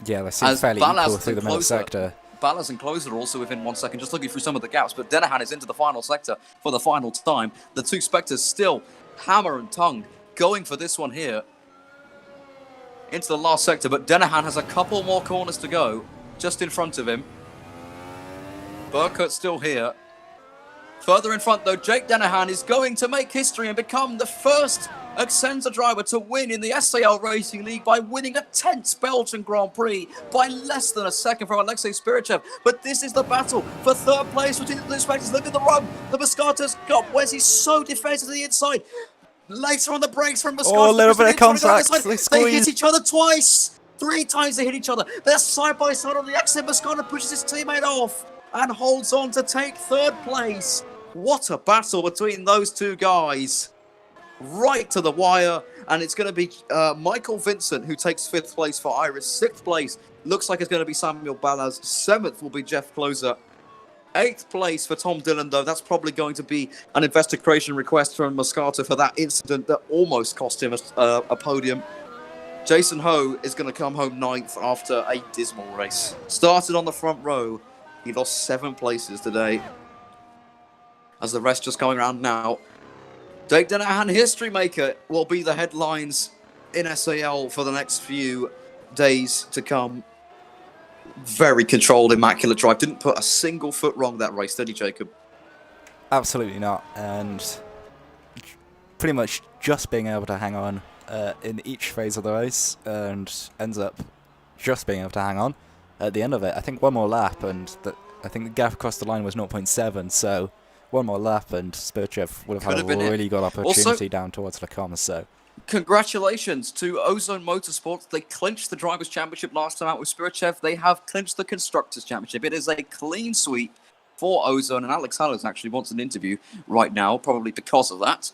Yeah, they seem fairly equal through the middle sector. Ballas and Closer are also within 1 second, just looking through some of the gaps, but Denahan is into the final sector for the final time. The two Spectres still hammer and tongue going for this one here into the last sector, but Denahan has a couple more corners to go just in front of him. Burkhart's still here. Further in front though, Jake Denahan is going to make history and become the first Accenza driver to win in the SAL Racing League by winning a 10th Belgian Grand Prix by less than a second from Alexei Spirichev. But this is the battle for third place between the two Spectres. Look at the run the Moscato's got. Wesley's so defensive to the inside. Later on the brakes from Moscato. Oh, a little bit of contact. They hit each other twice. 3 times they hit each other. They're side by side on the exit. Moscato pushes his teammate off and holds on to take third place. What a battle between those two guys. Right to the wire. And it's going to be Michael Vincent who takes 5th place for Iris. 6th place looks like it's going to be Samuel Ballas. 7th will be Jeff Closer. 8th place for Tom Dillon, though. That's probably going to be an investigation request from Moscato for that incident that almost cost him a podium. Jason Ho is going to come home 9th after a dismal race. Started on the front row. He lost 7 places today. As the rest just coming around now. Jake Denahan, history maker, will be the headlines in SAL for the next few days to come. Very controlled, immaculate drive. Didn't put a single foot wrong that race, did he, Jacob? Absolutely not. And pretty much just being able to hang on in each phase of the race, and ends up just being able to hang on at the end of it. I think one more lap, and I think the gap across the line was 0.7, so one more lap, and Spirichev would have had a really good opportunity also, down towards the commas. So congratulations to Ozone Motorsports. They clinched the Drivers' Championship last time out with Spirichev. They have clinched the Constructors' Championship. It is a clean sweep for Ozone, and Alex Hallows actually wants an interview right now, probably because of that.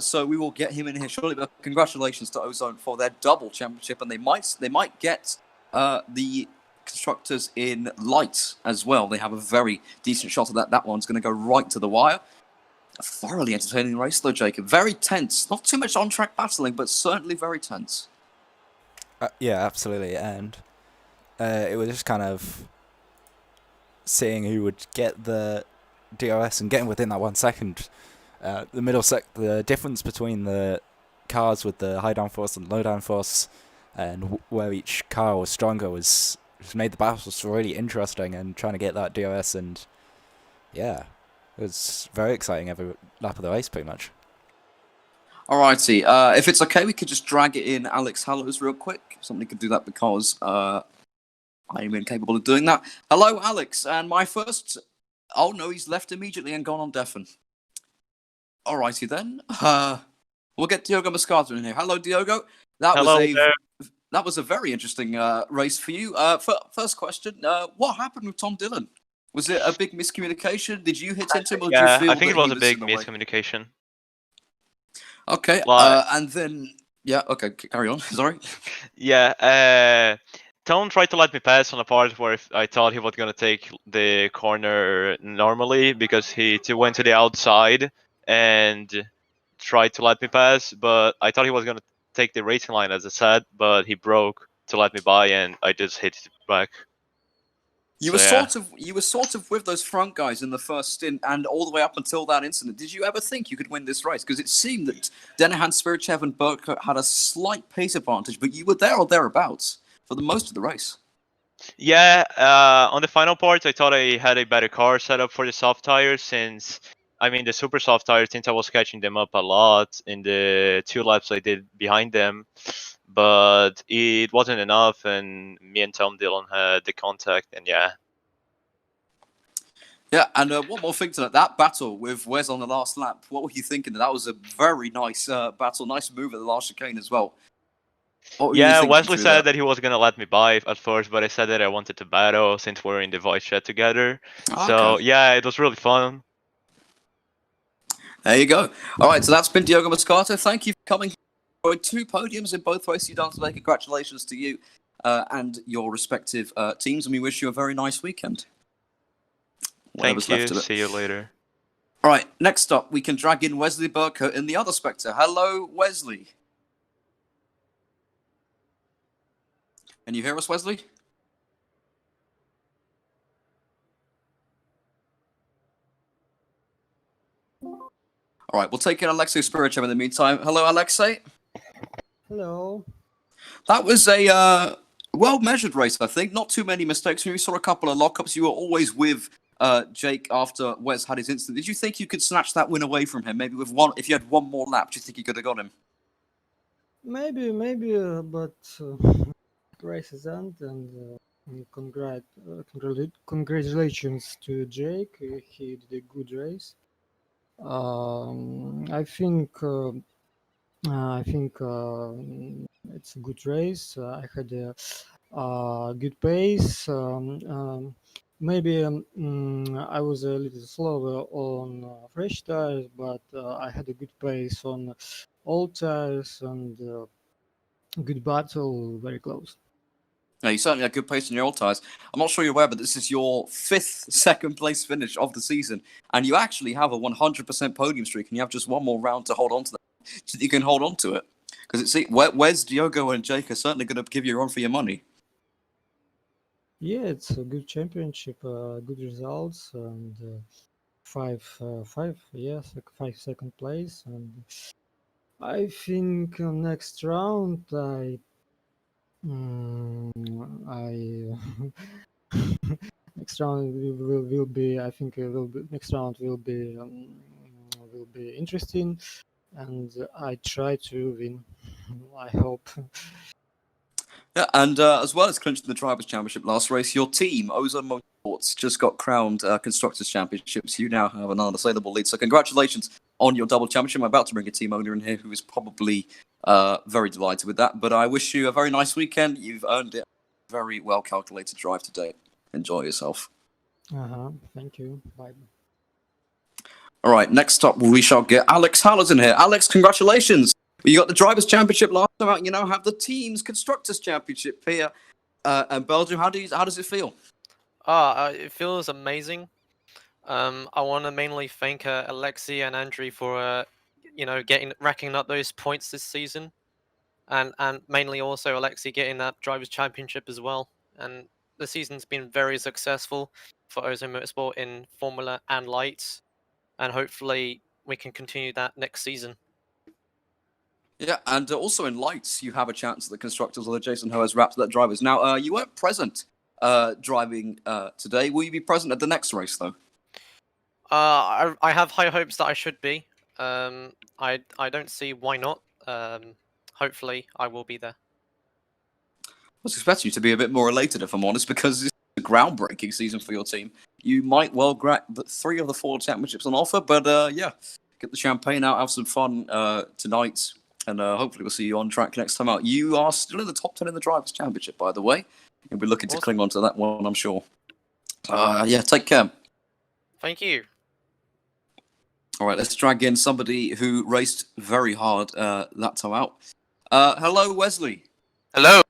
So we will get him in here shortly. But congratulations to Ozone for their double championship, and they might get the Constructors in light as well. They have a very decent shot of that. That one's going to go right to the wire. A thoroughly entertaining race, though, Jacob. Very tense. Not too much on-track battling, but certainly very tense. Yeah, absolutely. And it was just kind of seeing who would get the DRS and getting within that 1 second. The difference between the cars with the high downforce and low downforce, and where each car was stronger, was made the battles really interesting, and trying to get that DRS, and yeah, it was very exciting every lap of the race, pretty much. Alrighty, if it's okay, we could just drag it in Alex Hallows real quick. Somebody could do that because I am incapable of doing that. Hello, Alex, and my first... Oh no, he's left immediately and gone on deafen. Alrighty then. We'll get Diogo Moscato in here. Hello, Diogo. That was a very interesting race for you. First question, what happened with Tom Dillon? Was it a big miscommunication? Did you hit into him, or did you feel I think it was a big miscommunication. Okay, and then... Yeah, okay, carry on. Sorry. Yeah, Tom tried to let me pass on a part where I thought he was going to take the corner normally, because he went to the outside and tried to let me pass, but I thought he was going to take the racing line, as I said, but he broke to let me by, and I just hit it back. You were sort of with those front guys in the first stint, and all the way up until that incident. Did you ever think you could win this race? Because it seemed that Denahan, Spirichev, and Burkhardt had a slight pace advantage, but you were there or thereabouts for the most of the race. Yeah, on the final part, I thought I had a better car setup for the soft tires since, I mean, the super soft tires, since I was catching them up a lot in the 2 laps I did behind them. But it wasn't enough, and me and Tom Dillon had the contact, and yeah. Yeah, and one more thing tonight. That battle with Wes on the last lap, what were you thinking? That was a very nice battle, nice move at the last chicane as well. What were you Yeah, thinking Wesley through said that? that he was gonna let me buy at first, but I said that I wanted to battle since we're in the voice chat together. Oh, So okay. yeah, it was really fun. There you go. All right, so that's been Diogo Moscato. Thank you for coming. 2 podiums in both races you've done today. Congratulations to you and your respective teams, and we wish you a very nice weekend. Whatever's Thank you. left of it. See you later. All right, next up, we can drag in Wesley Burkett in the other Spectre. Hello, Wesley. Can you hear us, Wesley? All right, we'll take in Alexei Spirichev in the meantime. Hello, Alexei. Hello. That was a well-measured race, I think. Not too many mistakes. We saw a couple of lockups. You were always with Jake after Wes had his incident. Did you think you could snatch that win away from him? Maybe with one, if you had one more lap, do you think you could have got him? Maybe, but race is end, and congratulations to Jake. He did a good race. I think it's a good race. I had a good pace. Maybe I was a little slower on fresh tires, but I had a good pace on old tires, and good battle, very close. Yeah, you certainly had good pace in your old tyres. I'm not sure you're aware, but this is your 5th second place finish of the season, and you actually have a 100% podium streak, and you have just one more round to hold on to that. So that you can hold on to it, because where's Diogo and Jake are certainly going to give you a run for your money. Yeah, it's a good championship, good results, and five second place, and I think next round I next round will be, I think next round will be interesting, and I try to win. I hope. Yeah, and as well as clinching the Drivers' Championship last race, your team, Ozone Motorsports, just got crowned Constructors' Championships. You now have an unassailable lead. So congratulations on your double championship. I'm about to bring a team owner in here who is probably very delighted with that. But I wish you a very nice weekend. You've earned it. Very well calculated drive today. Enjoy yourself. Thank you. Bye. All right, next up, we shall get Alex Hallers in here. Alex, congratulations. You got the Drivers' Championship last time out. You now have the Teams Constructors' Championship here in Belgium. How does it feel? It feels amazing. I want to mainly thank Alexi and Andrew for racking up those points this season, and mainly also Alexi getting that Drivers' Championship as well. And the season's been very successful for Ozone Motorsport in Formula and Lights, and hopefully we can continue that next season. Yeah, and also in Lights, you have a chance at the Constructors or the Jason Hoers wrapped that Drivers. Now, you weren't present driving today. Will you be present at the next race, though? I have high hopes that I should be. I don't see why not. Hopefully, I will be there. I was expecting you to be a bit more elated, if I'm honest, because this is a groundbreaking season for your team. You might well grab 3 of the 4 championships on offer, but yeah, get the champagne out, have some fun tonight, and hopefully we'll see you on track next time out. You are still in the top 10 in the Drivers' Championship, by the way. You'll be looking to cling on to that one, I'm sure. Yeah, take care. Thank you. All right, let's drag in somebody who raced very hard that time out. Hello, Wesley. Hello.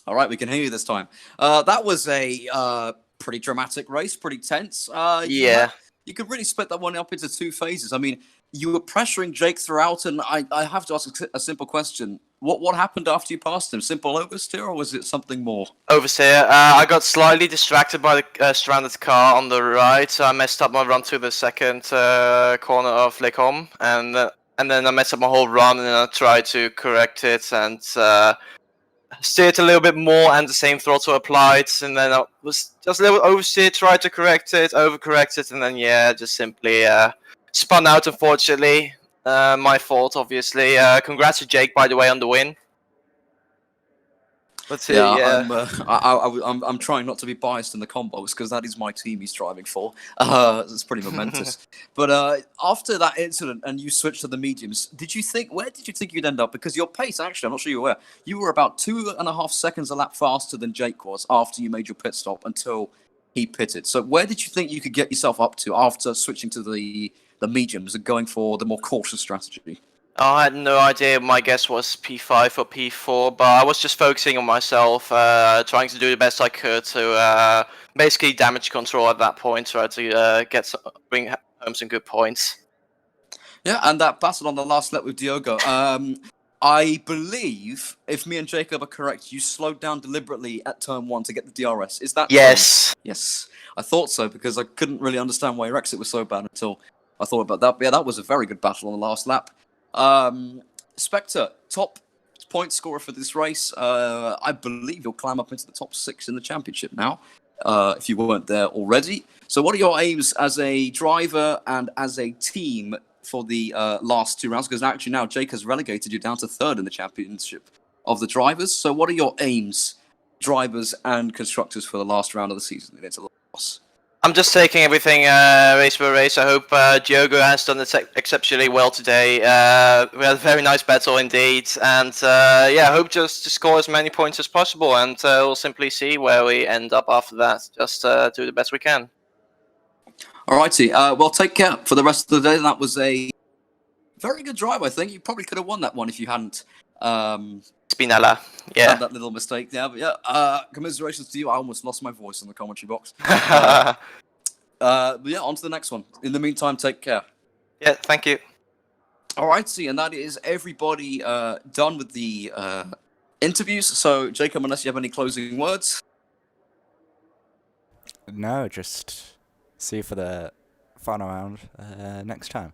All right, we can hear you this time. That was a pretty dramatic race, pretty tense. Yeah. You could really split that one up into 2 phases. I mean, you were pressuring Jake throughout, and I have to ask a simple question. What happened after you passed him? Simple oversteer, or was it something more? Oversteer. I got slightly distracted by the stranded car on the right, so I messed up my run to the second corner of Lake Holm, and then I messed up my whole run, and then I tried to correct it, and steered a little bit more and the same throttle applied, and then I was just a little oversteer, tried to correct it, overcorrected, and then just simply spun out, unfortunately. My fault, obviously. Congrats to Jake, by the way, on the win. Let's see. I'm trying not to be biased in the combos because that is my team he's driving for. It's pretty momentous. But after that incident and you switched to the mediums, where did you think you'd end up? Because your pace, actually, I'm not sure you were about 2.5 seconds a lap faster than Jake was after you made your pit stop until he pitted. So where did you think you could get yourself up to after switching to the mediums and going for the more cautious strategy? I had no idea. My guess was P5 or P4, but I was just focusing on myself, trying to do the best I could to basically damage control at that point, try to bring home some good points. Yeah, and that battle on the last lap with Diogo. I believe, if me and Jacob are correct, you slowed down deliberately at turn 1 to get the DRS. Is that Yes. true? Yes. I thought so, because I couldn't really understand why your exit was so bad until I thought about that. But yeah, that was a very good battle on the last lap. Spectre, top point scorer for this race. I believe you'll climb up into the top 6 in the championship now, if you weren't there already. So what are your aims as a driver and as a team for the last 2 rounds? Because actually now Jake has relegated you down to 3rd in the championship of the drivers. So what are your aims, drivers and constructors, for the last round of the season against the loss? I'm just taking everything race by race. I hope Diogo has done exceptionally well today. We had a very nice battle indeed, and I hope just to score as many points as possible, and we'll simply see where we end up after that. Just do the best we can. Alrighty, well, take care for the rest of the day. That was a very good drive, I think. You probably could have won that one if you hadn't Spinella, had that little mistake there. But yeah, commiserations to you. I almost lost my voice in the commentary box. But yeah, on to the next one. In the meantime, take care. Yeah, thank you. Alrighty, and that is everybody done with the interviews. So, Jacob, unless you have any closing words? No, just see you for the final round next time.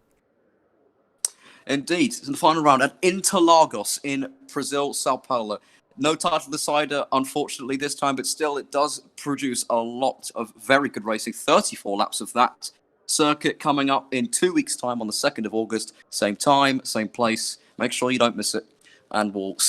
Indeed, it's in the final round at Interlagos in Brazil, Sao Paulo. No title decider, unfortunately, this time, but still it does produce a lot of very good racing. 34 laps of that circuit coming up in 2 weeks' time on the 2nd of August. Same time, same place. Make sure you don't miss it, and we'll